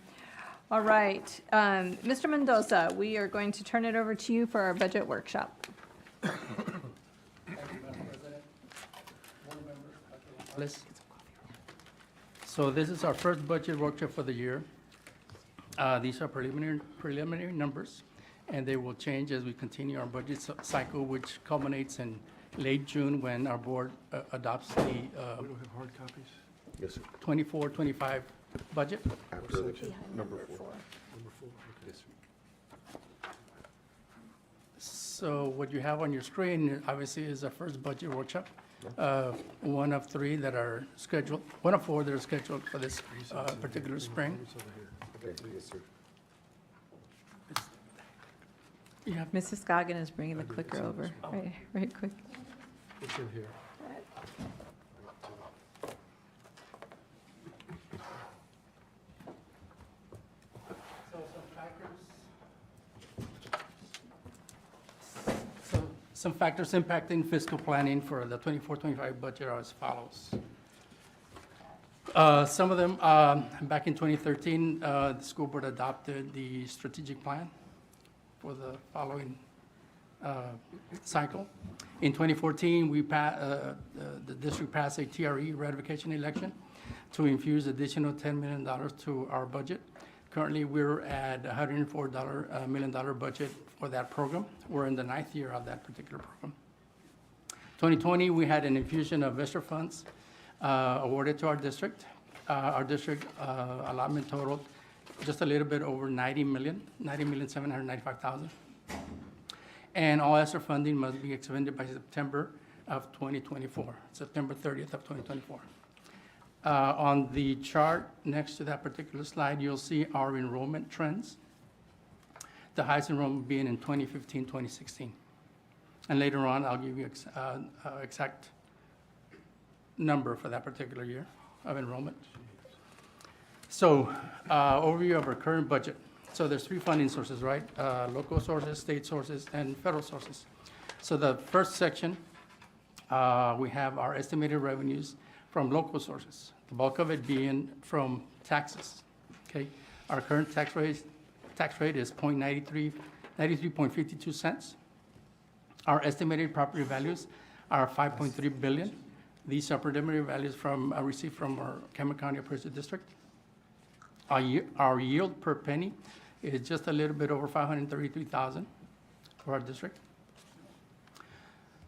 All right, Mr. Mendoza, we are going to turn it over to you for our budget workshop. Thank you, Madam President. Board members, Dr. Gonzalez. So this is our first budget workshop for the year. These are preliminary numbers, and they will change as we continue our budget cycle, which culminates in late June when our board adopts the We don't have hard copies? Yes, sir. 24-25 budget. After the number 4. Number 4, okay. Yes, sir. So what you have on your screen, obviously, is our first budget workshop. One of 3 that are scheduled, one of 4 that are scheduled for this particular spring. It's over here. Okay, yes, sir. You have Mrs. Goggin is bringing the clicker over, right quick. It's in here. Some factors impacting fiscal planning for the 24-25 budget are as follows. Some of them, back in 2013, the school board adopted the strategic plan for the following cycle. In 2014, the district passed a TRE ratification election to infuse additional $10 million to our budget. Currently, we're at $104 million budget for that program. We're in the 9th year of that particular program. 2020, we had an infusion of VESTR funds awarded to our district. Our district allotment totaled just a little bit over $90,795,000. And all ESSER funding must be expended by September of 2024, September 30th of 2024. On the chart next to that particular slide, you'll see our enrollment trends. The highest enrollment being in 2015, 2016. And later on, I'll give you exact number for that particular year of enrollment. So, overview of our current budget. So there's 3 funding sources, right? Local sources, state sources, and federal sources. So the first section, we have our estimated revenues from local sources, the bulk of it being from taxes, okay? Our current tax rate is 93.52 cents. Our estimated property values are 5.3 billion. These are preliminary values received from our Cameron County Appraisal District. Our yield per penny is just a little bit over 533,000 for our district.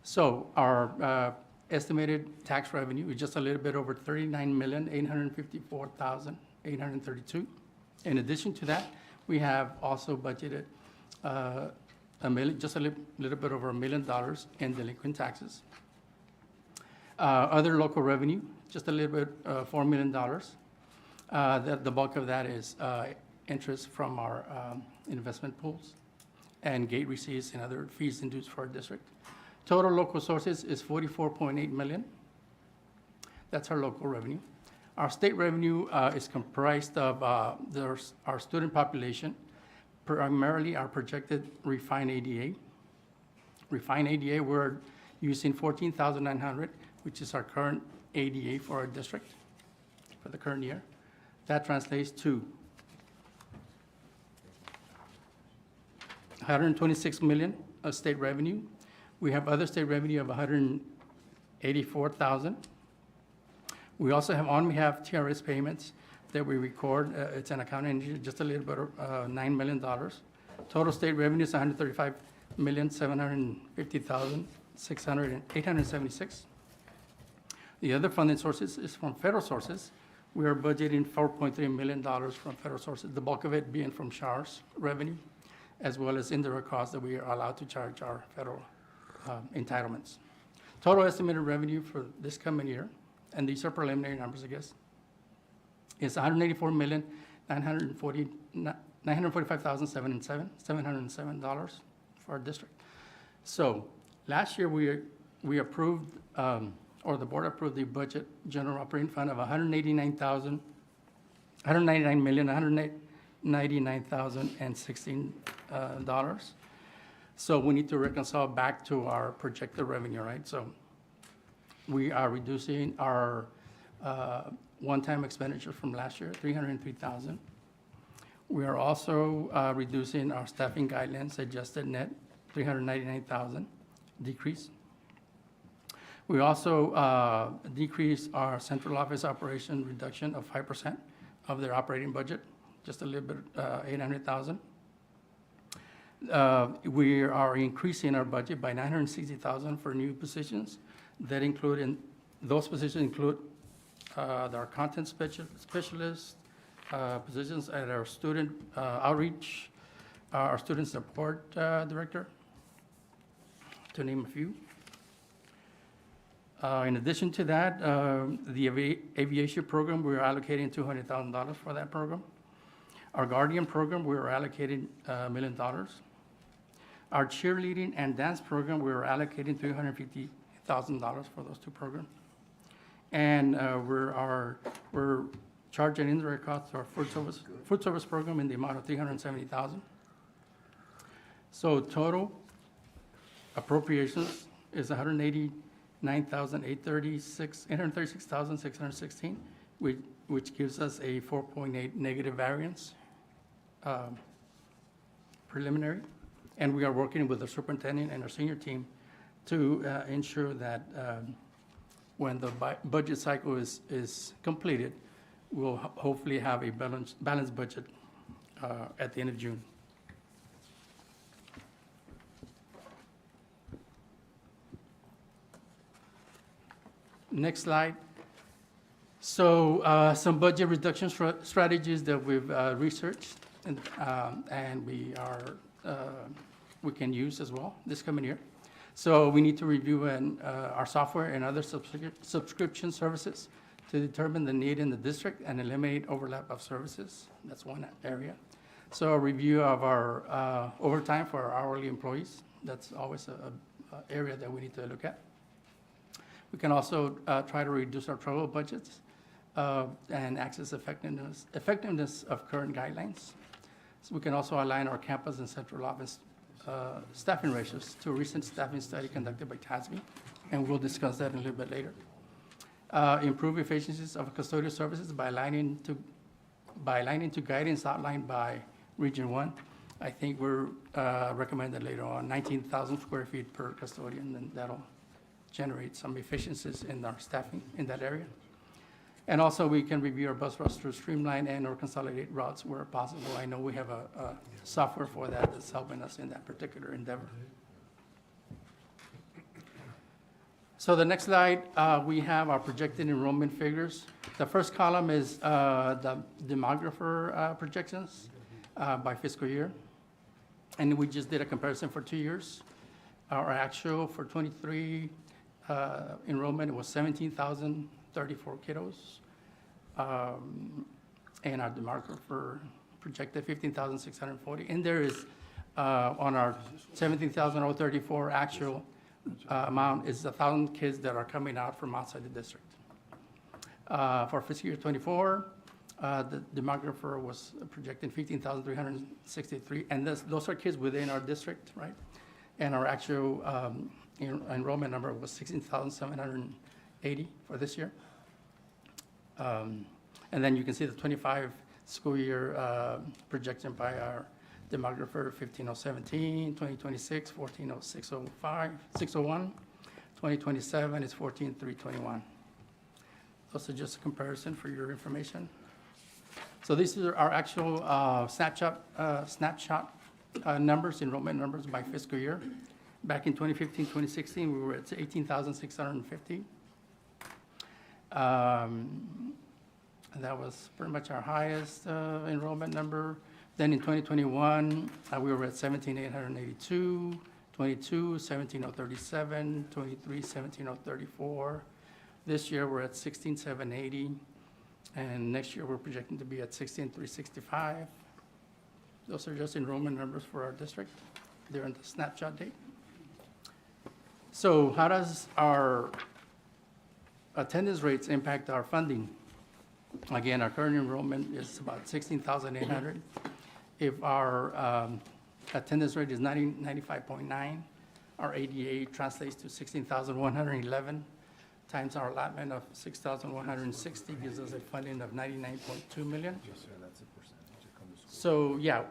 So our estimated tax revenue is just a little bit over 39,854,832. In addition to that, we have also budgeted just a little bit over $1 million in delinquent taxes. Other local revenue, just a little bit, $4 million. The bulk of that is interest from our investment pools and gate receipts and other fees induced for our district. Total local sources is 44.8 million. That's our local revenue. Our state revenue is comprised of our student population, primarily our projected refined ADA. Refined ADA, we're using 14,900, which is our current ADA for our district for the current year. That translates to 126 million of state revenue. We have other state revenue of 184,000. We also have on behalf TRS payments that we record. It's an account entry, just a little bit of $9 million. Total state revenue is 135,750,876. The other funding sources is from federal sources. We are budgeting $4.3 million from federal sources, the bulk of it being from SHAR's revenue, as well as indirect costs that we are allowed to charge our federal entitlements. Total estimated revenue for this coming year, and these are preliminary numbers, I guess, is $945,707 for our district. So last year we approved, or the board approved the budget general operating fund of $199,016. So we need to reconcile back to our projected revenue, right? So we are reducing our one-time expenditure from last year, $303,000. We are also reducing our staffing guidelines adjusted net, $399,000 decrease. We also decrease our central office operation reduction of 5% of their operating budget, just a little bit, $800,000. We are increasing our budget by $960,000 for new positions. That include, those positions include our content specialists, positions at our student outreach, our student support director, to name a few. In addition to that, the aviation program, we're allocating $200,000 for that program. Our Guardian program, we're allocating $1 million. Our cheerleading and dance program, we're allocating $350,000 for those two programs. And we're charging indirect costs to our food service program in the amount of $370,000. So total appropriations is $836,616, which gives us a 4.8 negative variance preliminary. And we are working with the superintendent and our senior team to ensure that when the budget cycle is completed, we'll hopefully have a balanced budget at the end of June. Next slide. So some budget reduction strategies that we've researched and we can use as well this coming year. So we need to review our software and other subscription services to determine the need in the district and eliminate overlap of services. That's one area. So a review of our overtime for our hourly employees. That's always an area that we need to look at. We can also try to reduce our travel budgets and access effectiveness of current guidelines. So we can also align our campus and central office staffing ratios to a recent staffing study conducted by TASB, and we'll discuss that a little bit later. Improve efficiencies of custodial services by aligning to guidance outlined by Region 1. I think we're recommended later on 19,000 square feet per custodian, and that'll generate some efficiencies in our staffing in that area. And also, we can review our bus routes to streamline and/or consolidate routes where possible. I know we have a software for that that's helping us in that particular endeavor. So the next slide, we have our projected enrollment figures. The first column is the demographer projections by fiscal year. And we just did a comparison for 2 years. Our actual for 23 enrollment was 17,034 kiddos. and our demographer projected 15,640. And there is, on our 17,034 actual amount is 1,000 kids that are coming out from outside the district. For fiscal year '24, the demographer was projecting 15,363, and those are kids within our district, right? And our actual enrollment number was 16,780 for this year. And then you can see the 25 school year projection by our demographer, 15,017, 2026, 14,605, 601, 2027 is 14,321. Those are just a comparison for your information. So these are our actual snapshot numbers, enrollment numbers by fiscal year. Back in 2015, 2016, we were at 18,650. And that was pretty much our highest enrollment number. Then in 2021, we were at 17,882, 22, 17,037, 23, 17,034. This year, we're at 16,780, and next year, we're projecting to be at 16,365. Those are just enrollment numbers for our district during the snapshot date. So how does our attendance rates impact our funding? Again, our current enrollment is about 16,800. If our attendance rate is 95.9, our ADA translates to 16,111 times our allotment of 6,160 gives us a funding of 99.2 million. So, yeah,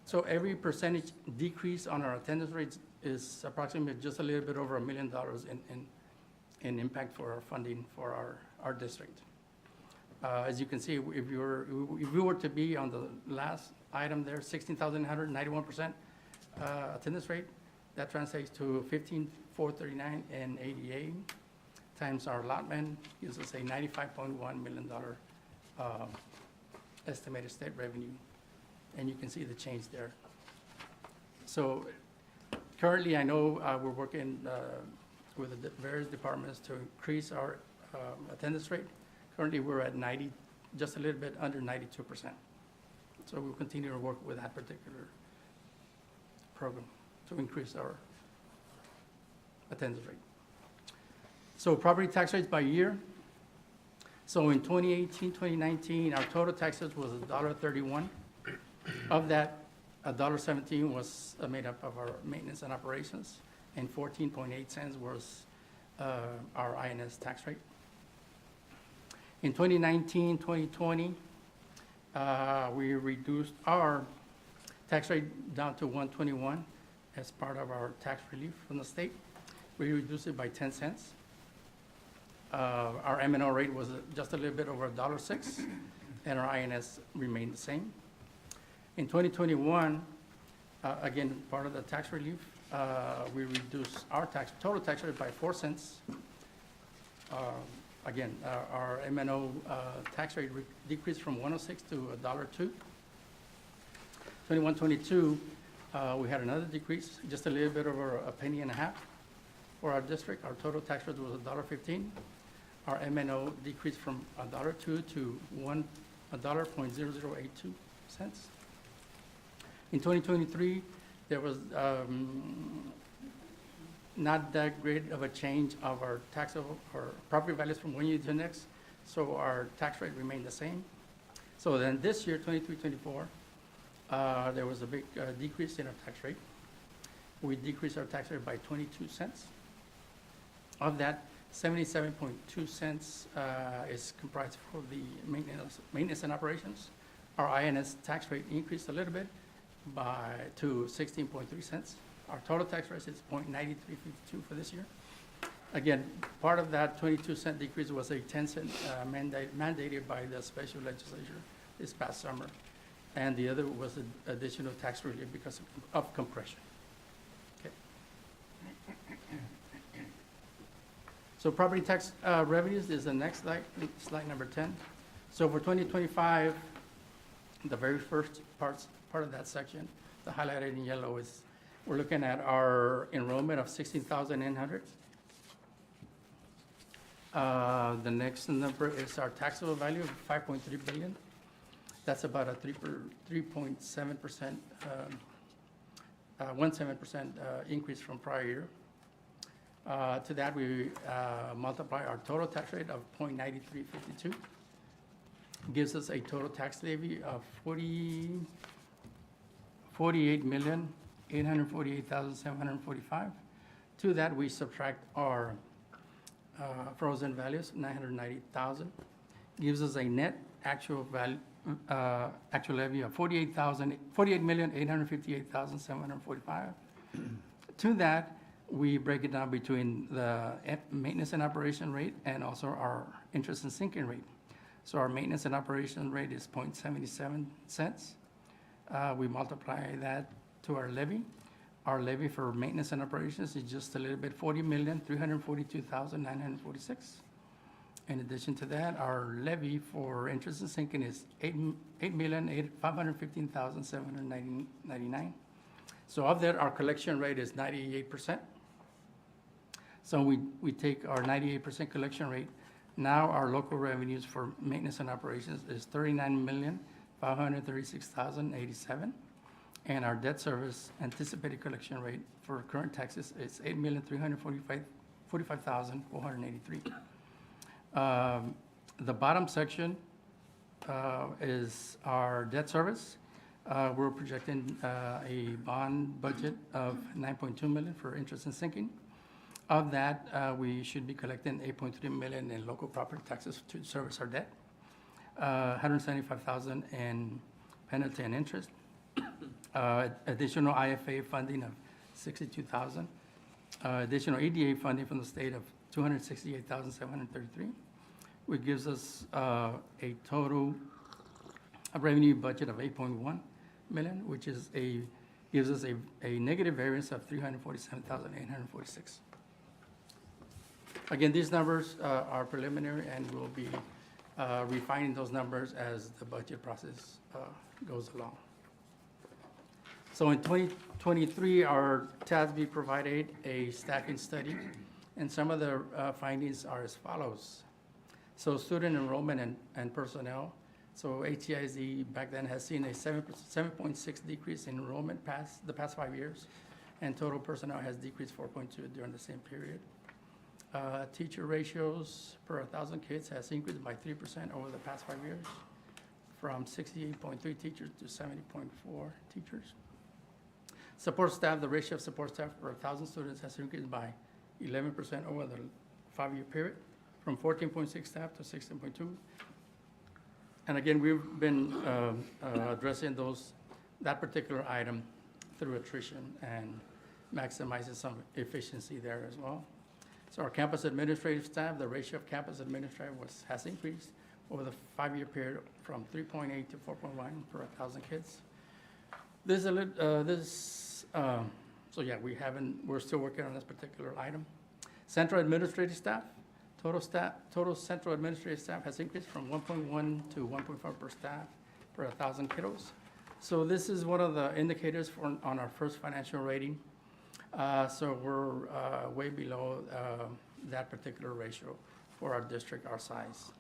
so every percentage decrease on our attendance rates is approximately just a little bit over $1 million in impact for our funding for our district. As you can see, if we were to be on the last item there, 16,191% attendance rate, that translates to 15,439 in ADA times our allotment gives us a $95.1 million estimated state revenue. And you can see the change there. So currently, I know we're working with the various departments to increase our attendance rate. Currently, we're at 90, just a little bit under 92%. So we'll continue to work with that particular program to increase our attendance rate. So property tax rates by year. So in 2018, 2019, our total taxes was $1.31. Of that, $1.17 was made up of our maintenance and operations, and 14.8 cents was our INS tax rate. In 2019, 2020, we reduced our tax rate down to 121 as part of our tax relief from the state. We reduced it by 10 cents. Our M&O rate was just a little bit over $1.06, and our INS remained the same. In 2021, again, part of the tax relief, we reduced our total tax rate by 4 cents. Again, our M&O tax rate decreased from 106 to $1.02. 21-22, we had another decrease, just a little bit over a penny and a half for our district. Our total tax rate was $1.15. Our M&O decreased from $1.02 to $1.0082 cents. In 2023, there was not that great of a change of our taxable or property values from one year to the next, so our tax rate remained the same. So then this year, 23-24, there was a big decrease in our tax rate. We decreased our tax rate by 22 cents. Of that, 77.2 cents is comprised for the maintenance and operations. Our INS tax rate increased a little bit to 16.3 cents. Our total tax rate is 0.9352 for this year. Again, part of that 22-cent decrease was a 10-cent mandated by the special legislature this past summer. And the other was an additional tax relief because of compression. Okay. So property tax revenues is the next slide number 10. So for 2025, the very first part of that section, the highlighted in yellow, is we're looking at our enrollment of 16,800. The next number is our taxable value of 5.3 billion. That's about a 3.7%, 17% increase from prior year. To that, we multiply our total tax rate of 0.9352. Gives us a total tax levy of $48,848,745. To that, we subtract our frozen values, 990,000. Gives us a net actual value, actual levy of $48,858,745. To that, we break it down between the maintenance and operation rate and also our interest and sinking rate. So our maintenance and operation rate is 0.77 cents. We multiply that to our levy. Our levy for maintenance and operations is just a little bit, $40,342,946. In addition to that, our levy for interest and sinking is $8,515,799. So of that, our collection rate is 98%. So we take our 98% collection rate. Now our local revenues for maintenance and operations is $39,536,087. And our debt service anticipated collection rate for current taxes is $8,345,483. The bottom section is our debt service. We're projecting a bond budget of $9.2 million for interest and sinking. Of that, we should be collecting $8.3 million in local property taxes to service our debt, $175,000 in penalty and interest, additional IFA funding of $62,000, additional EDA funding from the state of $268,733, which gives us a total revenue budget of $8.1 million, which is gives us a negative variance of $347,846. Again, these numbers are preliminary, and we'll be refining those numbers as the budget process goes along. So in 2023, our TASB provided a staffing study, and some of the findings are as follows. So student enrollment and personnel. So HCISD back then has seen a 7.6 decrease in enrollment the past 5 years, and total personnel has decreased 4.2 during the same period. Teacher ratios per 1,000 kids has increased by 3% over the past 5 years, from 68.3 teachers to 70.4 teachers. Support staff, the ratio of support staff per 1,000 students has increased by 11% over the 5-year period, from 14.6 staff to 16.2. And again, we've been addressing that particular item through attrition and maximizing some efficiency there as well. So our campus administrative staff, the ratio of campus administrative has increased over the 5-year period from 3.8 to 4.1 per 1,000 kids. We're still working on this particular item. Central administrative staff, total central administrative staff has increased from 1.1 to 1.5 per staff per 1,000 kiddos. So this is one of the indicators on our first financial rating. So we're way below that particular ratio for our district our size.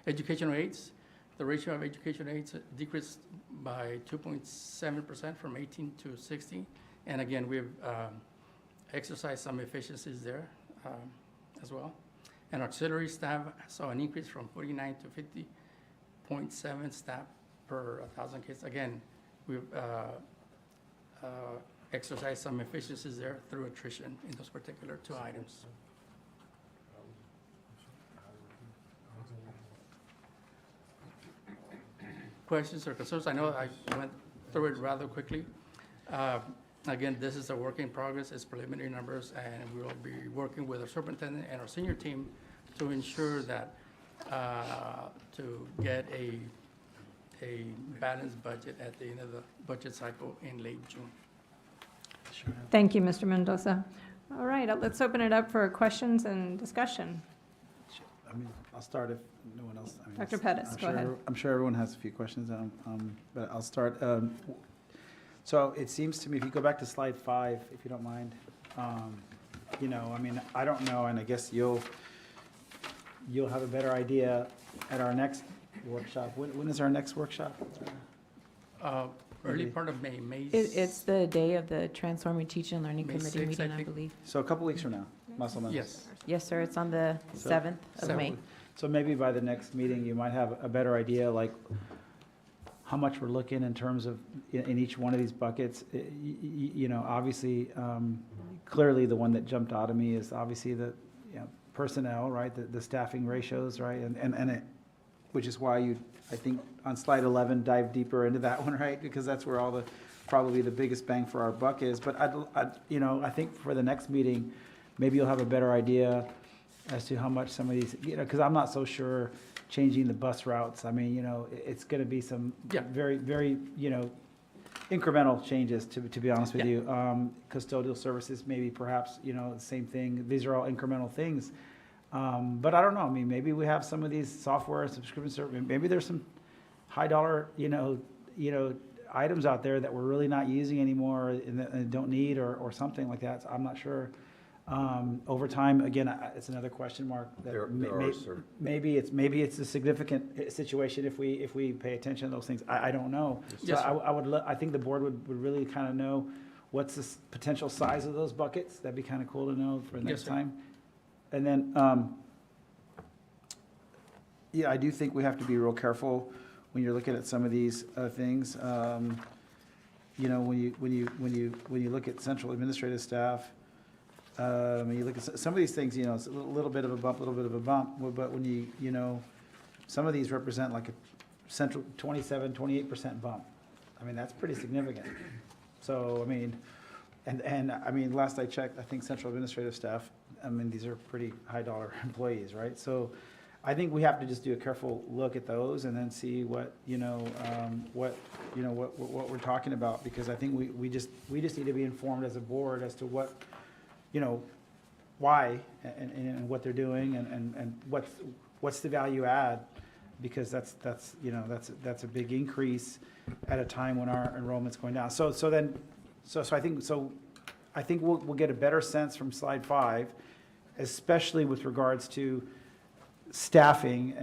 Educational aides, the ratio of educational aides decreased by 2.7% from 18 to 60. And again, we've exercised some efficiencies there as well. And auxiliary staff saw an increase from 49 to 50.7 staff per 1,000 kids. Again, we've exercise some efficiencies there through attrition in those particular 2 items. Questions or concerns? I know I went through it rather quickly. Again, this is a work in progress. It's preliminary numbers, and we will be working with our superintendent and our senior team to ensure that to get a balanced budget at the end of the budget cycle in late June. Thank you, Mr. Mendoza. All right, let's open it up for questions and discussion. I mean, I'll start if no one else. I mean, Dr. Pettis, go ahead. I'm sure everyone has a few questions, but I'll start. So it seems to me, if you go back to slide 5, if you don't mind, I don't know, and I guess you'll have a better idea at our next workshop. When is our next workshop? Early Maybe. part of May, May. It's the day of the Transforming Teaching and Learning May Committee 6th, I meeting, I think. believe. So a couple weeks from now, más o menos. Yes. Yes, sir, it's on the So- 7th of May. Seventh. So maybe by the next meeting, you might have a better idea, like, how much we're looking in terms of, in each one of these buckets. You know, obviously, clearly, the one that jumped out of me is obviously the, you know, personnel, right? The staffing ratios, right? And it, which is why you, I think, on slide 11, dive deeper into that one, right? Because that's where all the, probably the biggest bang for our buck is. But you know, I think for the next meeting, maybe you'll have a better idea as to how much some of these, you know, because I'm not so sure changing the bus routes. I mean, you know, it's going to be some Yeah. very, very, you know, incremental changes, to be honest with Yeah. you. Custodial services, maybe perhaps, you know, the same thing. These are all incremental things. But I don't know. I mean, maybe we have some of these software subscription service. Maybe there's some high dollar, you know, items out there that we're really not using anymore and don't need, or something like that. So I'm not sure. Over time, again, it's another question mark. That There are, sir. Maybe it's a significant situation if we pay attention to those things. I don't know. So Yes, sir. I think the board would really kind of know what's the potential size of those buckets. That'd be kind of cool to know for Yes, next sir. time. And then, yeah, I do think we have to be real careful when you're looking at some of these things. You know, when you look at central administrative staff, you look at some of these things, you know, it's a little bit of a bump, but when you know, some of these represent like a central 28% bump. I mean, that's pretty significant. So, I mean, and I mean, last I checked, I think central administrative staff, I mean, these are pretty high dollar employees, right? So I think we have to just do a careful look at those and then see what we're talking about, because I think we just need to be informed as a board as to what, you know, why and what they're doing and what's the value add, because that's a big increase at a time when our enrollment's going down. So I think we'll get a better sense from slide 5, especially with regards to staffing,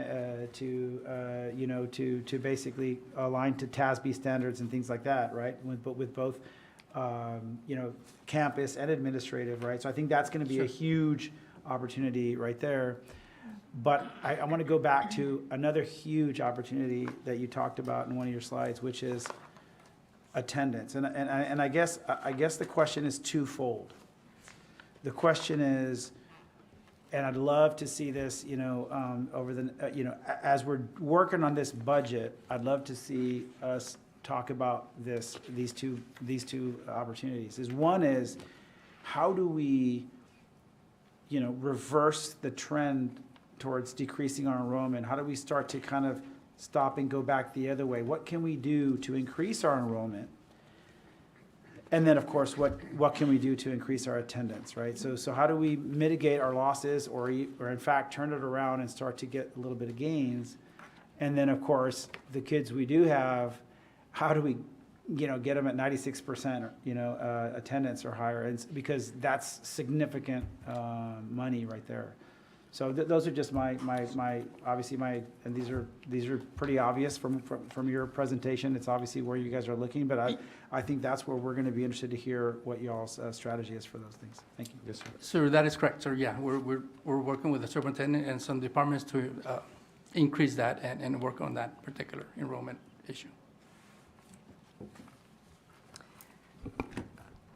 to basically align to TASB standards and things like that, right? With both, campus and administrative, right? So I think that's going to be a huge opportunity right there. But I want to go back to another huge opportunity that you talked about in one of your slides, which is attendance. And I guess the question is twofold. The question is, and I'd love to see this, over the, as we're working on this budget, I'd love to see us talk about these two opportunities. One is, how do we, reverse the trend towards decreasing our enrollment? How do we start to kind of stop and go back the other way? What can we do to increase our enrollment? And then, of course, what can we do to increase our attendance, right? So how do we mitigate our losses, or in fact turn it around and start to get a little bit of gains? And then, of course, the kids we do have, how do we, get them at 96%, attendance or higher? And because that's significant money right there. So those are just my obviously and these are pretty obvious from your presentation. It's obviously where you guys are looking, but I think that's where we're going to be interested to hear what y'all's strategy is for those things. Thank you. Yes, sir. Sir, that is correct, sir. Yeah, we're working with the superintendent and some departments to increase that and work on that particular enrollment issue.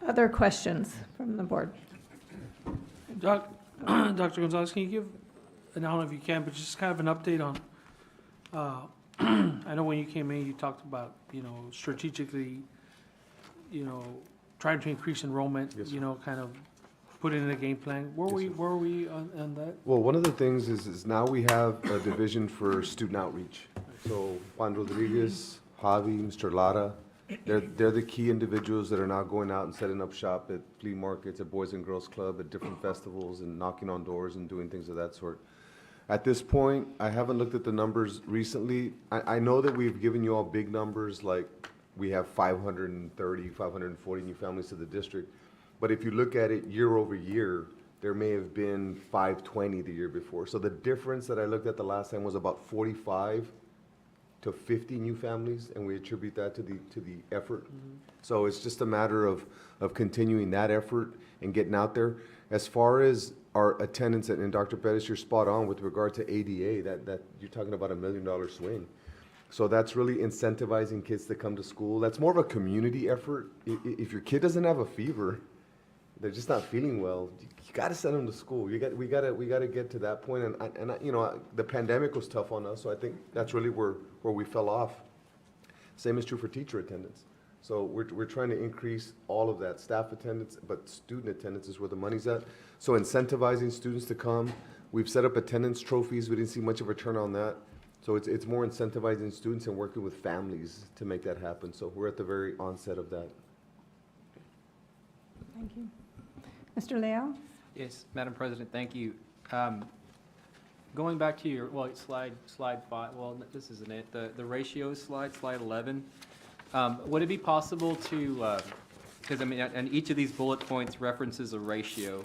Other questions from the board? Dr. Gonzalez, can you give, and I don't know if you can, but just kind of an update on, I know when you came in, you talked about, strategically, trying to increase enrollment, Yes, sir. kind of put it in a game plan. Where Yes, were sir. we on that? Well, one of the things is now we have a division for student outreach. So Juan Rodriguez, Javi, Mr. Lara, they're the key individuals that are now going out and setting up shop at flea markets, at Boys and Girls Club, at different festivals, and knocking on doors and doing things of that sort. At this point, I haven't looked at the numbers recently. I know that we've given you all big numbers, like we have 530, 540 new families to the district. But if you look at it year over year, there may have been 520 the year before. So the difference that I looked at the last time was about 45 to 50 new families, and we attribute that to the effort. So it's just a matter of continuing that effort and getting out there. As far as our attendance, and Dr. Pettis, you're spot on with regard to ADA, that you're talking about $1 million swing. So that's really incentivizing kids to come to school. That's more of a community effort. If your kid doesn't have a fever, they're just not feeling well, you got to send them to school. We got to get to that point. And you know, the pandemic was tough on us, so I think that's really where we fell off. Same is true for teacher attendance. So we're trying to increase all of that, staff attendance, but student attendance is where the money's at. So incentivizing students to come. We've set up attendance trophies. We didn't see much of a turn on that. So it's more incentivizing students and working with families to make that happen. So we're at the very onset of that. Thank you. Mr. Leal? Yes, Madam President, thank you. Going back to your, well, slide 5, well, this isn't it, the ratio slide 11. Would it be possible to, because I mean, and each of these bullet points references a ratio.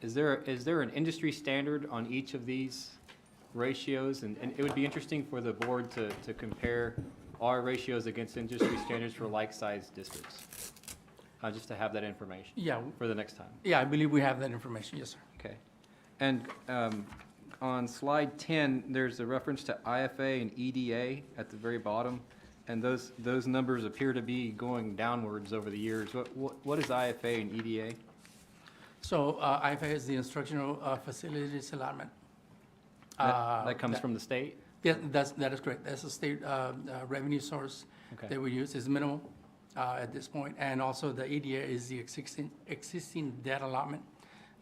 Is there an industry standard on each of these ratios? And it would be interesting for the board to compare our ratios against industry standards for like-sized districts. Just to have that information. Yeah, For the next time. yeah, I believe we have that information, yes, sir. Okay. And on slide 10, there's a reference to IFA and EDA at the very bottom, and those numbers appear to be going downwards over the years. What is IFA and EDA? So IFA is the Instructional Facilities Allotment. That comes from the state? Yeah, that is correct. That's a state revenue source Okay. that we use. It's minimal at this point. And also the EDA is the existing debt allotment.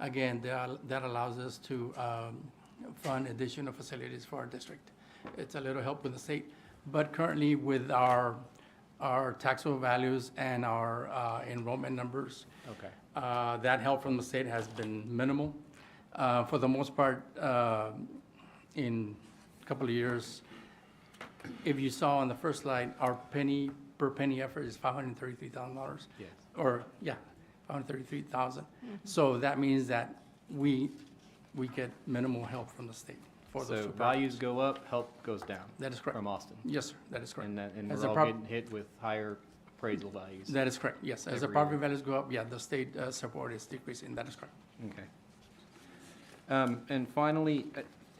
Again, that allows us to fund additional facilities for our district. It's a little help with the state. But currently with our taxable values and our enrollment numbers, Okay. that help from the state has been minimal. For the most part, in a couple of years, if you saw on the first slide, our penny per penny effort is $533,000. Yes. Or, yeah, 533,000. So that means that we get minimal help from the state for those So two values programs. go up, help goes down That is correct. from Austin. Yes, sir, that is correct. And As we're a all prop- getting hit with higher appraisal values. That is correct, yes. As the Every property year. values go up, yeah, the state support is decreasing. That is correct. Okay. And finally,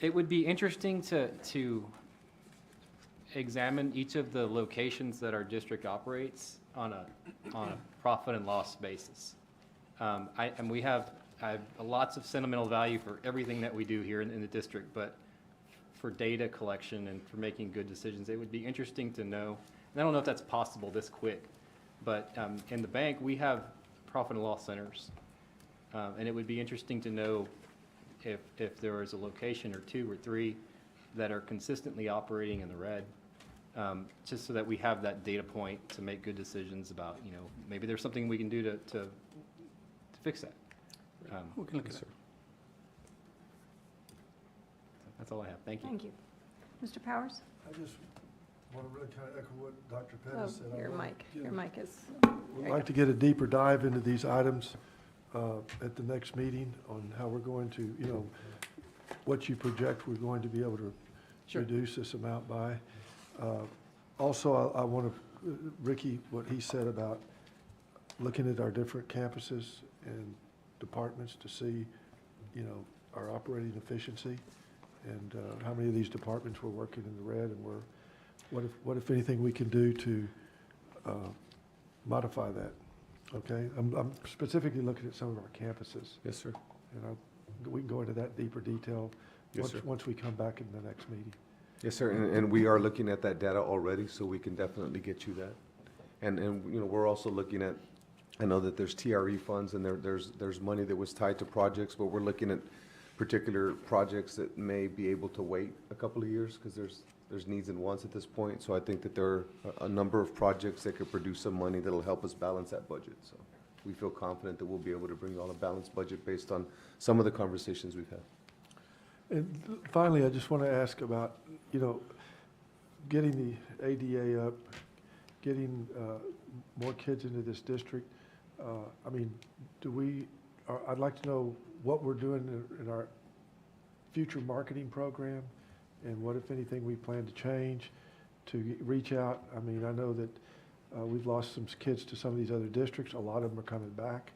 it would be interesting to examine each of the locations that our district operates on a profit and loss basis. And I have lots of sentimental value for everything that we do here in the district, but for data collection and for making good decisions, it would be interesting to know, and I don't know if that's possible this quick, but in the bank, we have profit and loss centers. And it would be interesting to know if there is a location or 2 or 3 that are consistently operating in the red, just so that we have that data point to make good decisions about, you know, maybe there's something we can do to fix that. We can look at that. That's all I have. Thank you. Thank you. Mr. Powers? I just want to really kind of echo what Dr. Oh, Pettis said. I your wanna mic, get- your mic is, We'd like to get a deeper dive into these items at the next meeting on how we're going to, you know, what you project we're going to be able to Sure. reduce this amount by. Also, I want to, Ricky, what he said about looking at our different campuses and departments to see, you know, our operating efficiency and how many of these departments we're working in the red, and what if anything we can do to modify that, okay? I'm specifically looking at some of our campuses, Yes, sir. and we can go into that deeper detail Yes, sir. once we come back in the next meeting. Yes, sir, and we are looking at that data already, so we can definitely get you that. And, you know, we're also looking at, I know that there's TRE funds and there's money that was tied to projects, but we're looking at particular projects that may be able to wait a couple of years, because there's needs and wants at this point. So I think that there are a number of projects that could produce some money that'll help us balance that budget. So we feel confident that we'll be able to bring on a balanced budget based on some of the conversations we've had. And finally, I just want to ask about, you know, getting the ADA up, getting more kids into this district. I mean, I'd like to know what we're doing in our future marketing program and what, if anything, we plan to change to reach out. I mean, I know that we've lost some kids to some of these other districts. A lot of them are coming back.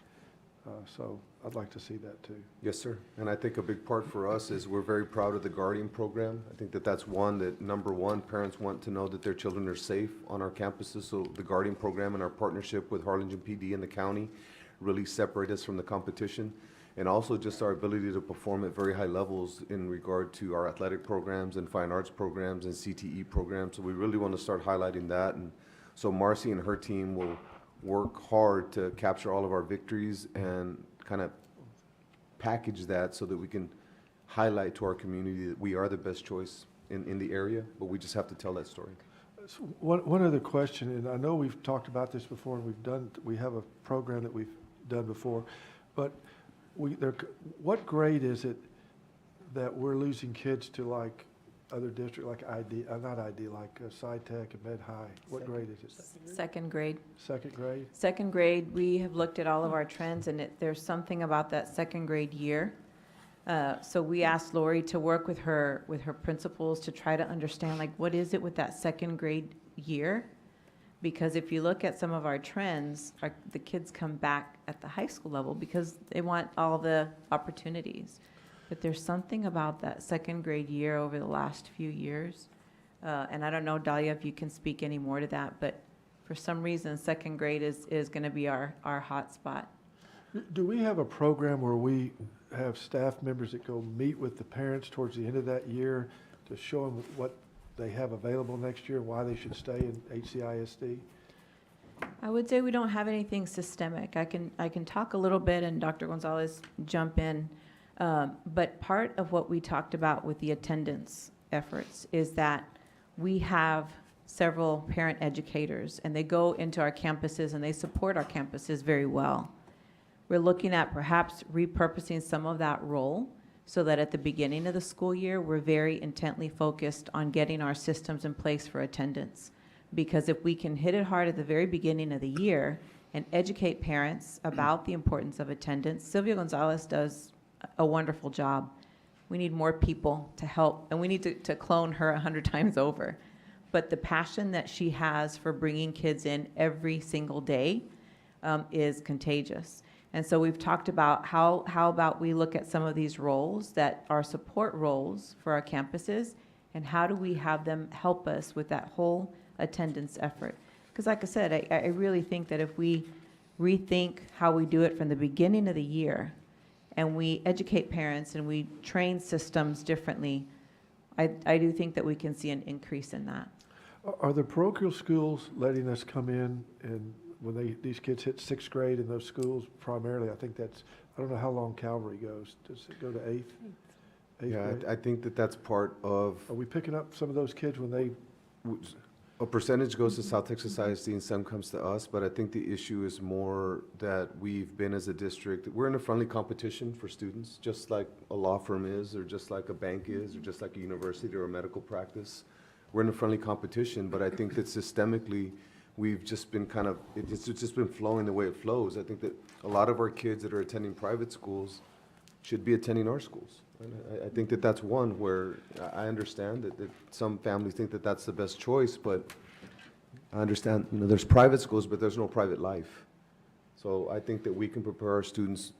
So I'd like to see that too. Yes, sir. And I think a big part for us is we're very proud of the Guardian program. I think that that's one that, number one, parents want to know that their children are safe on our campuses. So the Guardian program and our partnership with Harlingen PD and the county really separate us from the competition. And also just our ability to perform at very high levels in regard to our athletic programs and fine arts programs and CTE programs. So we really want to start highlighting that. And so Marcy and her team will work hard to capture all of our victories and kind of package that so that we can highlight to our community that we are the best choice in the area, but we just have to tell that story. So one other question, and I know we've talked about this before, and we have a program that we've done before, but what grade is it that we're losing kids to, like other district, like not ID, like SciTech and Med High? What grade is it? Second grade. Second grade? Second grade, we have looked at all of our trends, and there's something about that second grade year. So we asked Lori to work with her principals to try to understand, like, what is it with that second grade year? Because if you look at some of our trends, the kids come back at the high school level because they want all the opportunities. But there's something about that second grade year over the last few years. And I don't know, Dahlia, if you can speak any more to that, but for some reason, second grade is going to be our hot spot. Do we have a program where we have staff members that go meet with the parents towards the end of that year to show them what they have available next year, why they should stay in HCISD? I would say we don't have anything systemic. I can talk a little bit, and Dr. Gonzalez jump in. But part of what we talked about with the attendance efforts is that we have several parent educators, and they go into our campuses and they support our campuses very well. We're looking at perhaps repurposing some of that role so that at the beginning of the school year, we're very intently focused on getting our systems in place for attendance. Because if we can hit it hard at the very beginning of the year and educate parents about the importance of attendance, Sylvia Gonzalez does a wonderful job. We need more people to help, and we need to clone her 100 times over. But the passion that she has for bringing kids in every single day is contagious. And so we've talked about how about we look at some of these roles that are support roles for our campuses, and how do we have them help us with that whole attendance effort? Because like I said, I really think that if we rethink how we do it from the beginning of the year, and we educate parents and we train systems differently, I do think that we can see an increase in that. Are the parochial schools letting us come in, and when these kids hit sixth grade in those schools primarily, I think that's, I don't know how long Calvary goes. Does it go to eighth? Yeah, Grade? I think that that's part of, Are we picking up some of those kids when they, a percentage goes to South Texas ISD and some comes to us, but I think the issue is more that we've been as a district, we're in a friendly competition for students, just like a law firm is, or just like a bank is, or just like a university or a medical practice. We're in a friendly competition, but I think that systemically, we've just been kind of, it's just been flowing the way it flows. I think that a lot of our kids that are attending private schools should be attending our schools. And I think that that's one where I understand that some families think that that's the best choice, but I understand, there's private schools, but there's no private life. So I think that we can prepare our students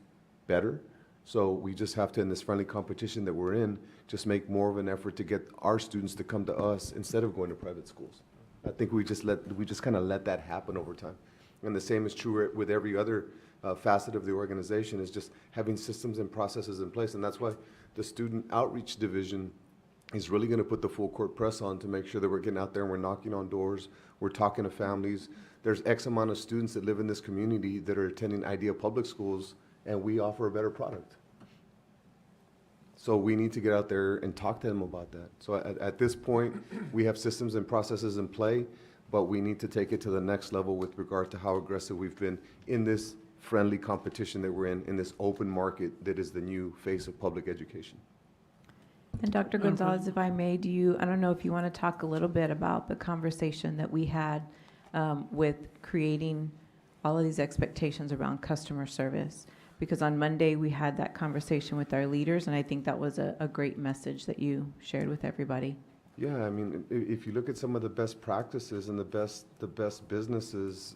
better. So we just have to, in this friendly competition that we're in, just make more of an effort to get our students to come to us instead of going to private schools. I think we just kind of let that happen over time. And the same is true with every other facet of the organization, is just having systems and processes in place. And that's why the Student Outreach Division is really going to put the full court press on to make sure that we're getting out there and we're knocking on doors, we're talking to families. There's X amount of students that live in this community that are attending IDEA public schools, and we offer a better product. So we need to get out there and talk to them about that. So at this point, we have systems and processes in play, but we need to take it to the next level with regard to how aggressive we've been in this friendly competition that we're in this open market that is the new face of public education. And Dr. Gonzalez, if I may, I don't know if you want to talk a little bit about the conversation that we had with creating all of these expectations around customer service. because on Monday, we had that conversation with our leaders, and I think that was a great message that you shared with everybody. Yeah, I mean, if you look at some of the best practices and the best businesses,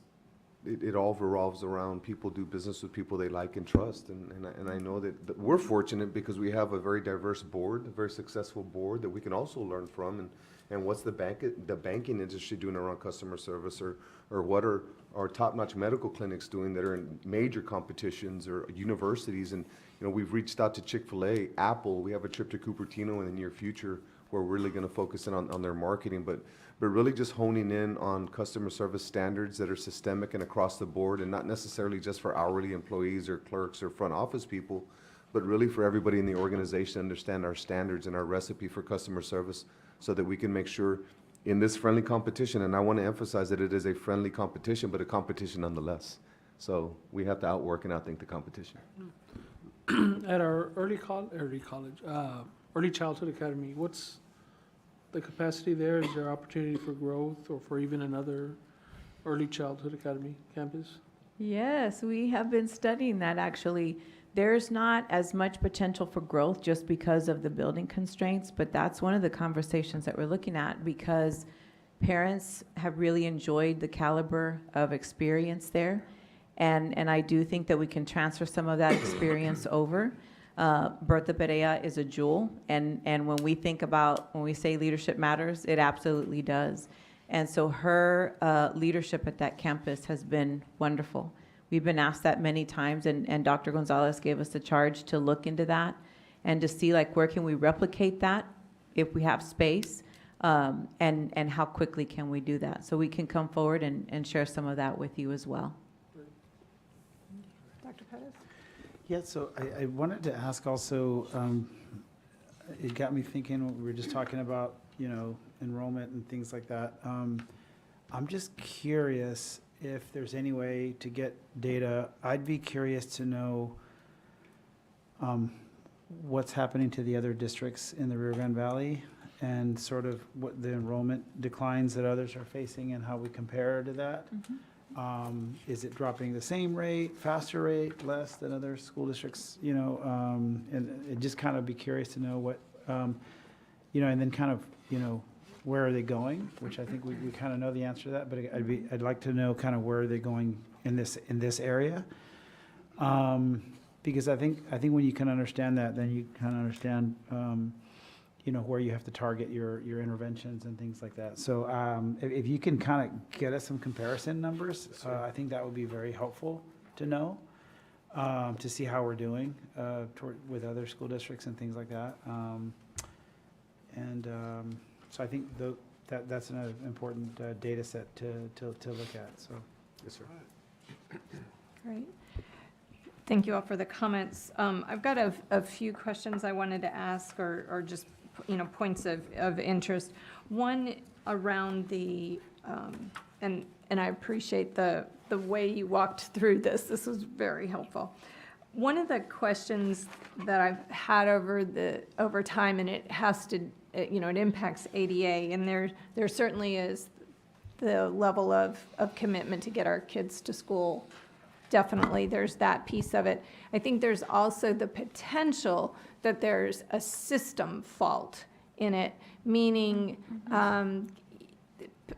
it all revolves around people do business with people they like and trust. And I know that we're fortunate because we have a very diverse board, a very successful board that we can also learn from. And what's the banking industry doing around customer service, or what are our top-notch medical clinics doing that are in major competitions, or universities? And, you know, we've reached out to Chick-fil-A, Apple. We have a trip to Cupertino in the near future where we're really going to focus in on their marketing, but really just honing in on customer service standards that are systemic and across the board, and not necessarily just for hourly employees or clerks or front office people, but really for everybody in the organization to understand our standards and our recipe for customer service, so that we can make sure in this friendly competition, and I want to emphasize that it is a friendly competition, but a competition nonetheless. So we have to outwork and outthink the competition. At our early childhood academy, what's the capacity there? Is there opportunity for growth or for even another early childhood academy campus? Yes, we have been studying that, actually. There's not as much potential for growth just because of the building constraints, but that's one of the conversations that we're looking at, because parents have really enjoyed the caliber of experience there. And I do think that we can transfer some of that experience over. Bertha Perea is a jewel, and when we say leadership matters, it absolutely does. And so her leadership at that campus has been wonderful. We've been asked that many times, and Dr. Gonzalez gave us the charge to look into that and to see, like, where can we replicate that if we have space, and how quickly can we do that. So we can come forward and share some of that with you as well. Dr. Pettis? Yeah, so I wanted to ask also, it got me thinking, we were just talking about, you know, enrollment and things like that. I'm just curious if there's any way to get data. I'd be curious to know what's happening to the other districts in the Rio Grande Valley, and sort of what the enrollment declines that others are facing and how we compare to that. Is it dropping the same rate, faster rate, less than other school districts? You know, and it just kind of be curious to know what, you know, and then kind of, you know, where are they going? Which I think we kind of know the answer to that, but I'd like to know kind of where are they going in this area. Because I think when you can understand that, then you kind of understand, you know, where you have to target your interventions and things like that. So if you can kind of get us some comparison numbers, I think that would be very helpful to know, to see how we're doing with other school districts and things like that. So I think that's an important data set to look at. So, yes, sir. Great. Thank you all for the comments. I've got a few questions I wanted to ask, or just, you know, points of interest. One around the, and I appreciate the way you walked through this. This was very helpful. One of the questions that I've had over time, and it has to, you know, it impacts ADA, and there certainly is the level of commitment to get our kids to school. Definitely, there's that piece of it. I think there's also the potential that there's a system fault in it, meaning,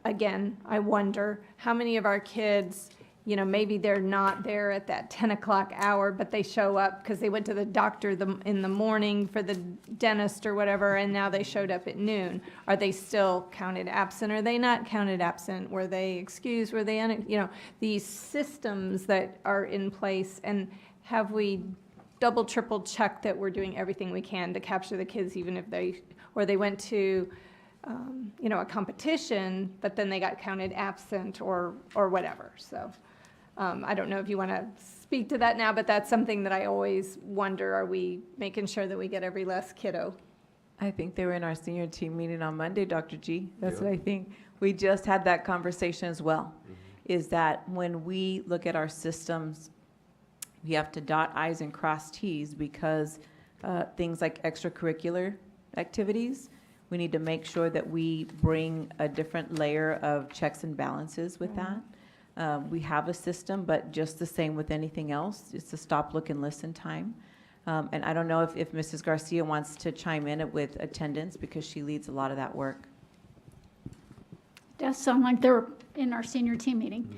again, I wonder how many of our kids, you know, maybe they're not there at that 10 o'clock hour, but they show up because they went to the doctor in the morning for the dentist or whatever, and now they showed up at noon. Are they still counted absent? Are they not counted absent? Were they excused? Were they, you know, these systems that are in place, and have we double, triple checked that we're doing everything we can to capture the kids, even if they went to, you know, a competition, but then they got counted absent or whatever. So I don't know if you want to speak to that now, but that's something that I always wonder, are we making sure that we get every last kiddo? I think they were in our senior team meeting on Monday, Dr. G. That's what I think. We just had that conversation as well, is that when we look at our systems, we have to dot I's and cross T's, because things like extracurricular activities, we need to make sure that we bring a different layer of checks and balances with that. We have a system, but just the same with anything else, it's a stop, look, and listen time. And I don't know if Mrs. Garcia wants to chime in with attendance, because she leads a lot of that work. Does sound like they're in our senior team meeting.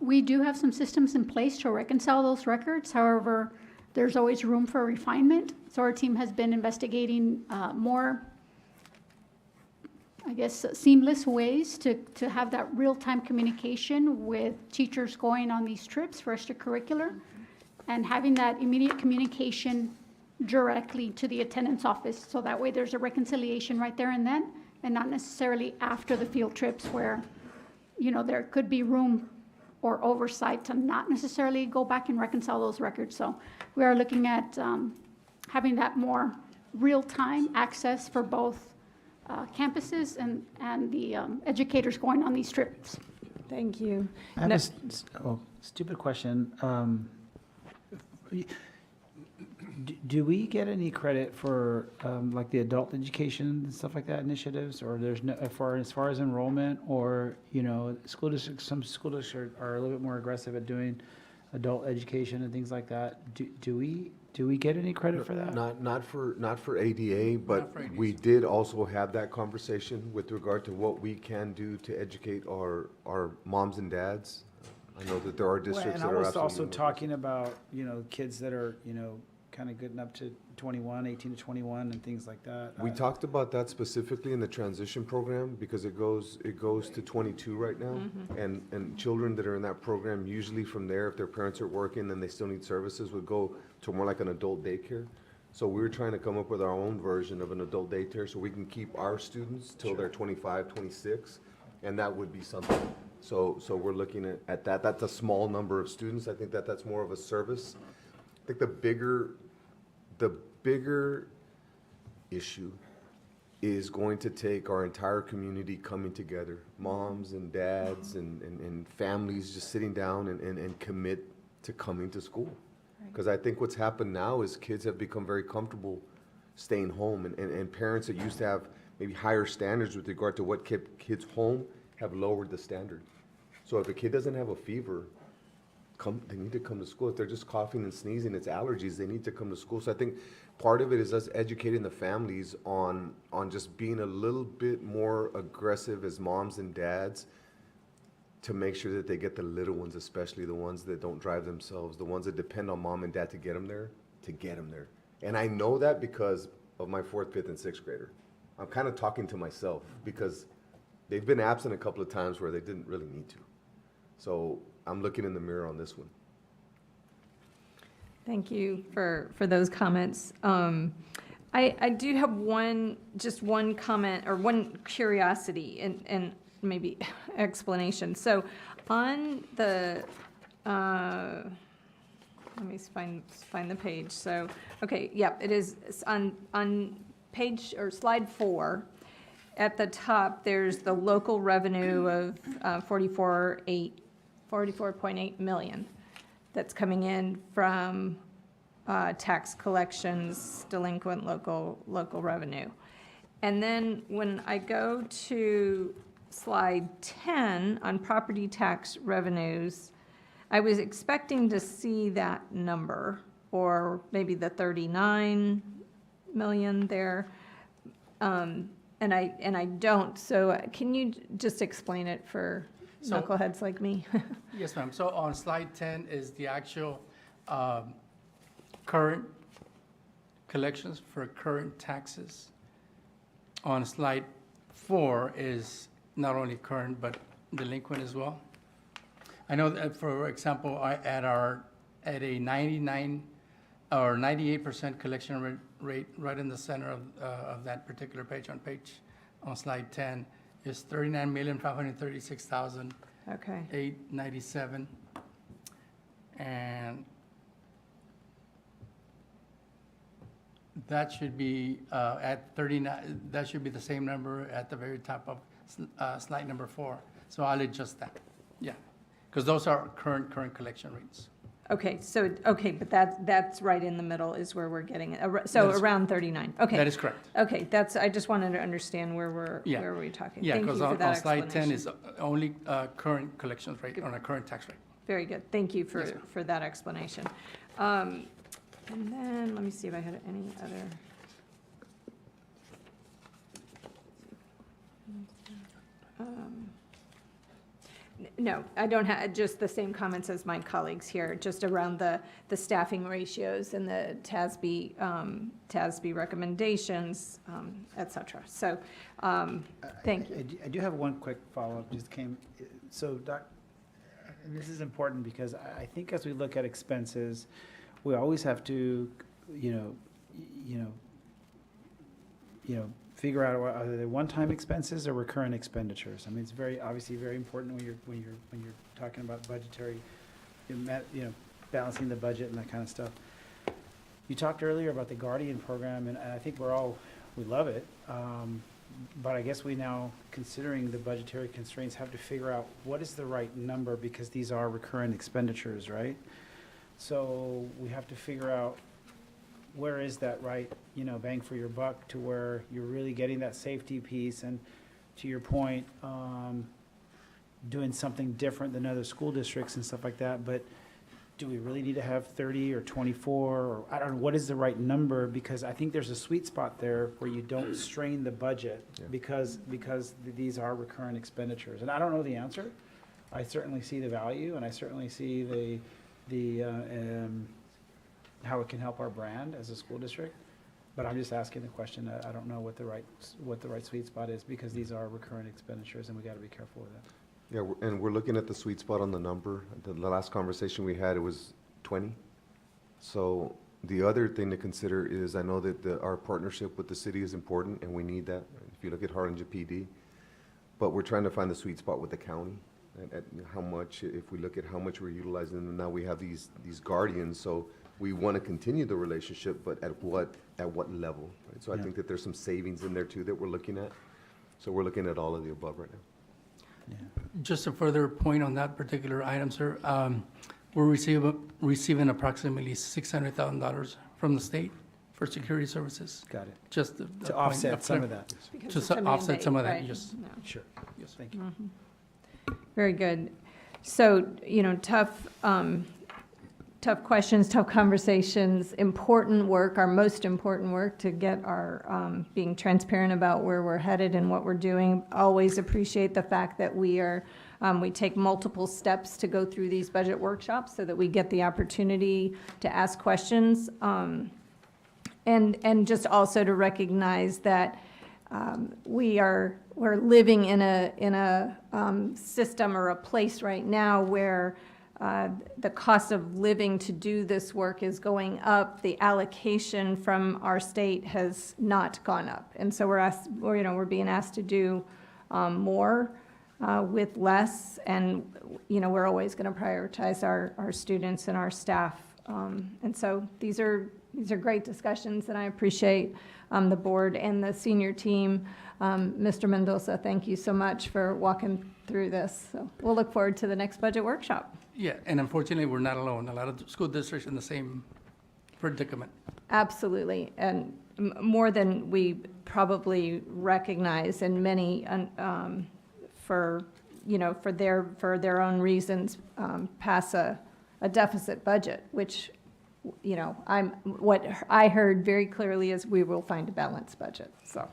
We do have some systems in place to reconcile those records. However, there's always room for refinement. So our team has been investigating more, I guess, seamless ways to have that real-time communication with teachers going on these trips for extracurricular, and having that immediate communication directly to the attendance office. So that way there's a reconciliation right there and then, and not necessarily after the field trips where, you know, there could be room or oversight to not necessarily go back and reconcile those records. So we are looking at having that more real-time access for both campuses and the educators going on these trips. Thank you. I have No- stupid question. Do we get any credit for, like, the adult education and stuff like that initiatives? Or there's no, as far as enrollment, or, you know, school districts, some school districts are a little bit more aggressive at doing adult education and things like that. Do we get any credit for that? Not for ADA, but for ADA. we did also have that conversation with regard to what we can do to educate our moms and dads. I know that there are Well, districts and that I are was absolutely. also no talking about, you know, kids that are, you know, kind of getting up to 21, 18 to 21 and things like that. We talked about that specifically in the transition program, because it goes to 22 right now. And children that are in that program, usually from there, if their parents are working and they still need services, would go to more like an adult daycare. So we were trying to come up with our own version of an adult daycare, so we can keep our students till they're 25, 26, and that would be something. So we're looking at that. That's a small number of students. I think that's more of a service. I think the bigger issue is going to take our entire community coming together, moms and dads and families just sitting down and commit to coming to school. Because I think what's happened now is kids have become very comfortable staying home, and parents that used to have maybe higher standards with regard to what kept kids home have lowered the standard. So if a kid doesn't have a fever, they need to come to school. If they're just coughing and sneezing, it's allergies, they need to come to school. So I think part of it is us educating the families on just being a little bit more aggressive as moms and dads, to make sure that they get the little ones, especially the ones that don't drive themselves, the ones that depend on mom and dad to get them there. And I know that because of my 4th, 5th, and 6th grader. I'm kind of talking to myself, because they've been absent a couple of times where they didn't really need to. So I'm looking in the mirror on this one. Thank you for those comments. I do have one comment or one curiosity and maybe explanation. So on the, let me find the page. So, okay, yep, it is on page or slide 4. At the top, there's the local revenue of 44.8 million that's coming in from tax collections, delinquent local revenue. And then when I go to slide 10 on property tax revenues, I was expecting to see that number, or maybe the 39 million there. And I don't, so can you just explain it for So- knuckleheads like me? Yes, ma'am. So on slide 10 is the actual current collections for current taxes. On slide 4 is not only current, but delinquent as well. I know that, for example, at a 99 or 98% collection rate, right in the center of that particular page, on slide 10, is 39,536,897. Okay. And that should be at 39, that should be the same number at the very top of slide number 4. So I'll adjust that, yeah. Because those are current collection rates. Okay, so, okay, but that's right in the middle is where we're getting it. So That is- around 39, okay. That is correct. Okay, I just wanted to understand where Yeah. we're talking. Yeah, Thank you because for on that slide 10 explanation. is only current collections rate, on a current tax rate. Very good, thank you Yes, ma'am. for that explanation. And then, let me see if I had any other. No, I don't have, just the same comments as my colleagues here, just around the staffing ratios and the TASB recommendations, et cetera. So, thank you. I do have one quick follow-up, just came, so and this is important because I think as we look at expenses, we always have to, figure out are they one-time expenses or recurrent expenditures. I mean, it's obviously very important when you're talking about budgetary, balancing the budget and that kind of stuff. You talked earlier about the Guardian program, and I think we love it. But I guess we now, considering the budgetary constraints, have to figure out what is the right number, because these are recurrent expenditures, right? So we have to figure out where is that right, bang for your buck, to where you're really getting that safety piece, and to your point, doing something different than other school districts and stuff like that. But do we really need to have 30 or 24, or I don't know, what is the right number? Because I think there's a sweet spot there where you don't strain the budget, Yeah. because these are recurrent expenditures. And I don't know the answer. I certainly see the value, and I certainly see how it can help our brand as a school district. But I'm just asking the question. I don't know what the right sweet spot is, because these are recurrent expenditures, and we got to be careful with that. Yeah, and we're looking at the sweet spot on the number. The last conversation we had, it was 20. So the other thing to consider is, I know that our partnership with the city is important, and we need that, if you look at Harlingen PD. But we're trying to find the sweet spot with the county, at how much, if we look at how much we're utilizing, and now we have these guardians, so we want to continue the relationship, but at what level, right? So I Yeah. think that there's some savings in there too that we're looking at. So we're looking at all of the above right now. Just a further point on that particular item, sir. We're receiving approximately $600,000 from the state for security services. Got it. Just To offset some of that. Because To it's a offset some of that, mandate, yes. right? No. Sure. Yes. Thank you. Very good. So, tough questions, tough conversations, important work, our most important work to get our, being transparent about where we're headed and what we're doing. Always appreciate the fact that we take multiple steps to go through these budget workshops so that we get the opportunity to ask questions. And just also to recognize that we're living in a system or a place right now where the cost of living to do this work is going up. The allocation from our state has not gone up. And so we're being asked to do more with less. And, we're always going to prioritize our students and our staff. And so these are great discussions, and I appreciate the board and the senior team. Mr. Mendoza, thank you so much for walking through this. So we'll look forward to the next budget workshop. Yeah, and unfortunately, we're not alone. A lot of school districts in the same predicament. Absolutely, and more than we probably recognize, and many for their own reasons pass a deficit budget, which what I heard very clearly is we will find a balanced budget. So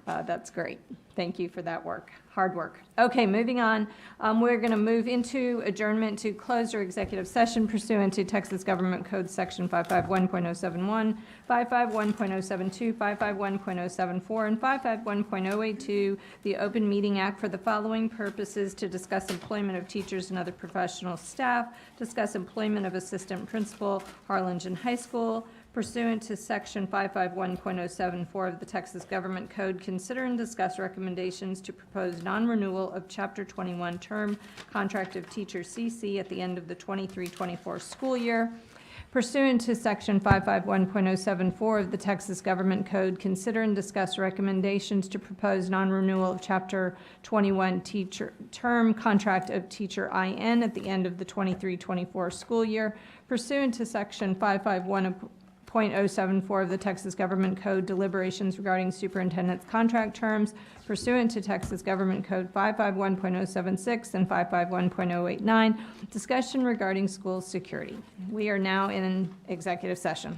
that's great. Thank you for that work, hard work. Okay, moving on. We're going to move into adjournment to close our executive session pursuant to Texas Government Code Section 551.071, 551.072, 551.074, and 551.082, the Open Meeting Act, for the following purposes: to discuss employment of teachers and other professional staff, discuss employment of assistant principal, Harlingen High School, pursuant to Section 551.074 of the Texas Government Code, consider and discuss recommendations to propose non-renewal of Chapter 21 term contract of teacher CC at the end of the 23-24 school year. Pursuant to Section 551.074 of the Texas Government Code, consider and discuss recommendations to propose non-renewal of Chapter 21 teacher term contract of Teacher IN at the end of the 23-24 school year. Pursuant to Section 551.074 of the Texas Government Code, deliberations regarding superintendent's contract terms pursuant to Texas Government Code 551.076 and 551.089, discussion regarding school security. We are now in executive session.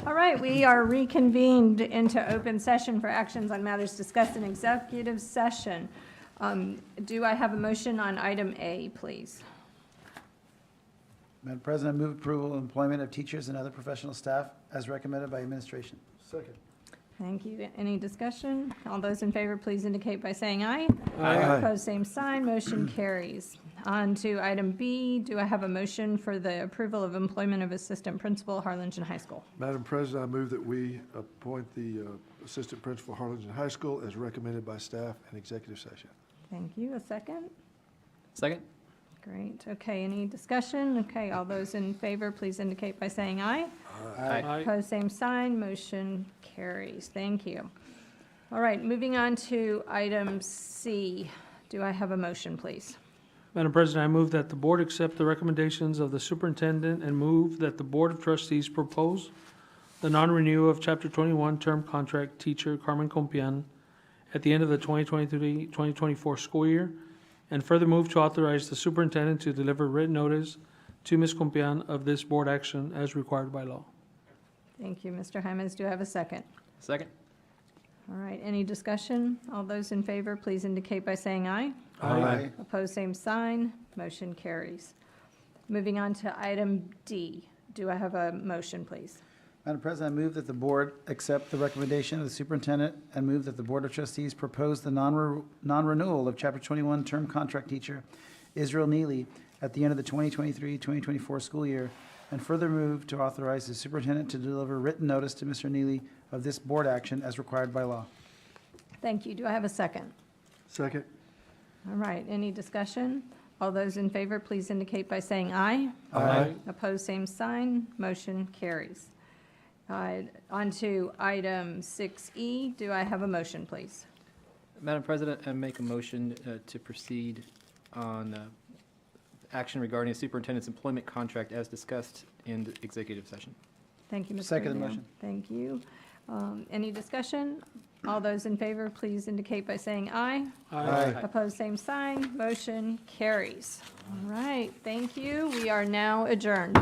All right, we are reconvened into open session for actions on matters discussed in executive session. Do I have a motion on item A, please? Madam President, I move approval of employment of teachers and other professional staff as recommended by administration. Second. Thank you. Any discussion? All those in favor, please indicate by saying aye. Aye. Opposed, same sign. Motion carries. On to item B. Do I have a motion for the approval of employment of assistant principal, Harlingen High School? Madam President, I move that we appoint the Assistant Principal, Harlingen High School, as recommended by staff in executive session. Thank you. A second? Second? Great. Okay, any discussion? Okay, all those in favor, please indicate by saying aye. Aye. Opposed, same sign. Motion carries. Thank you. All right, moving on to item C. Do I have a motion, please? Madam President, I move that the board accept the recommendations of the superintendent and move that the Board of Trustees propose the non-renewal of Chapter 21 term contract teacher Carmen Compian at the end of the 2023-2024 school year, and further move to authorize the superintendent to deliver written notice to Ms. Compian of this board action as required by law. Thank you, Mr. Jaimes. Do I have a second? Second? All right, any discussion? All those in favor, please indicate by saying aye. Aye. Opposed, same sign. Motion carries. Moving on to item D. Do I have a motion, please? Madam President, I move that the board accept the recommendation of the superintendent and move that the Board of Trustees propose the non-renewal of Chapter 21 term contract teacher Israel Neely at the end of the 2023-2024 school year, and further move to authorize the superintendent to deliver written notice to Mr. Neely of this board action as required by law. Thank you. Do I have a second? Second. All right, any discussion? All those in favor, please indicate by saying aye. Aye. Opposed, same sign. Motion carries. On to item 6E. Do I have a motion, please? Madam President, I make a motion to proceed on action regarding the superintendent's employment contract as discussed in the executive session. Thank you, Mr. Second Rubio. motion. Thank you. Any discussion? All those in favor, please indicate by saying aye. Aye. Opposed, same sign. Motion carries. All right, thank you. We are now adjourned.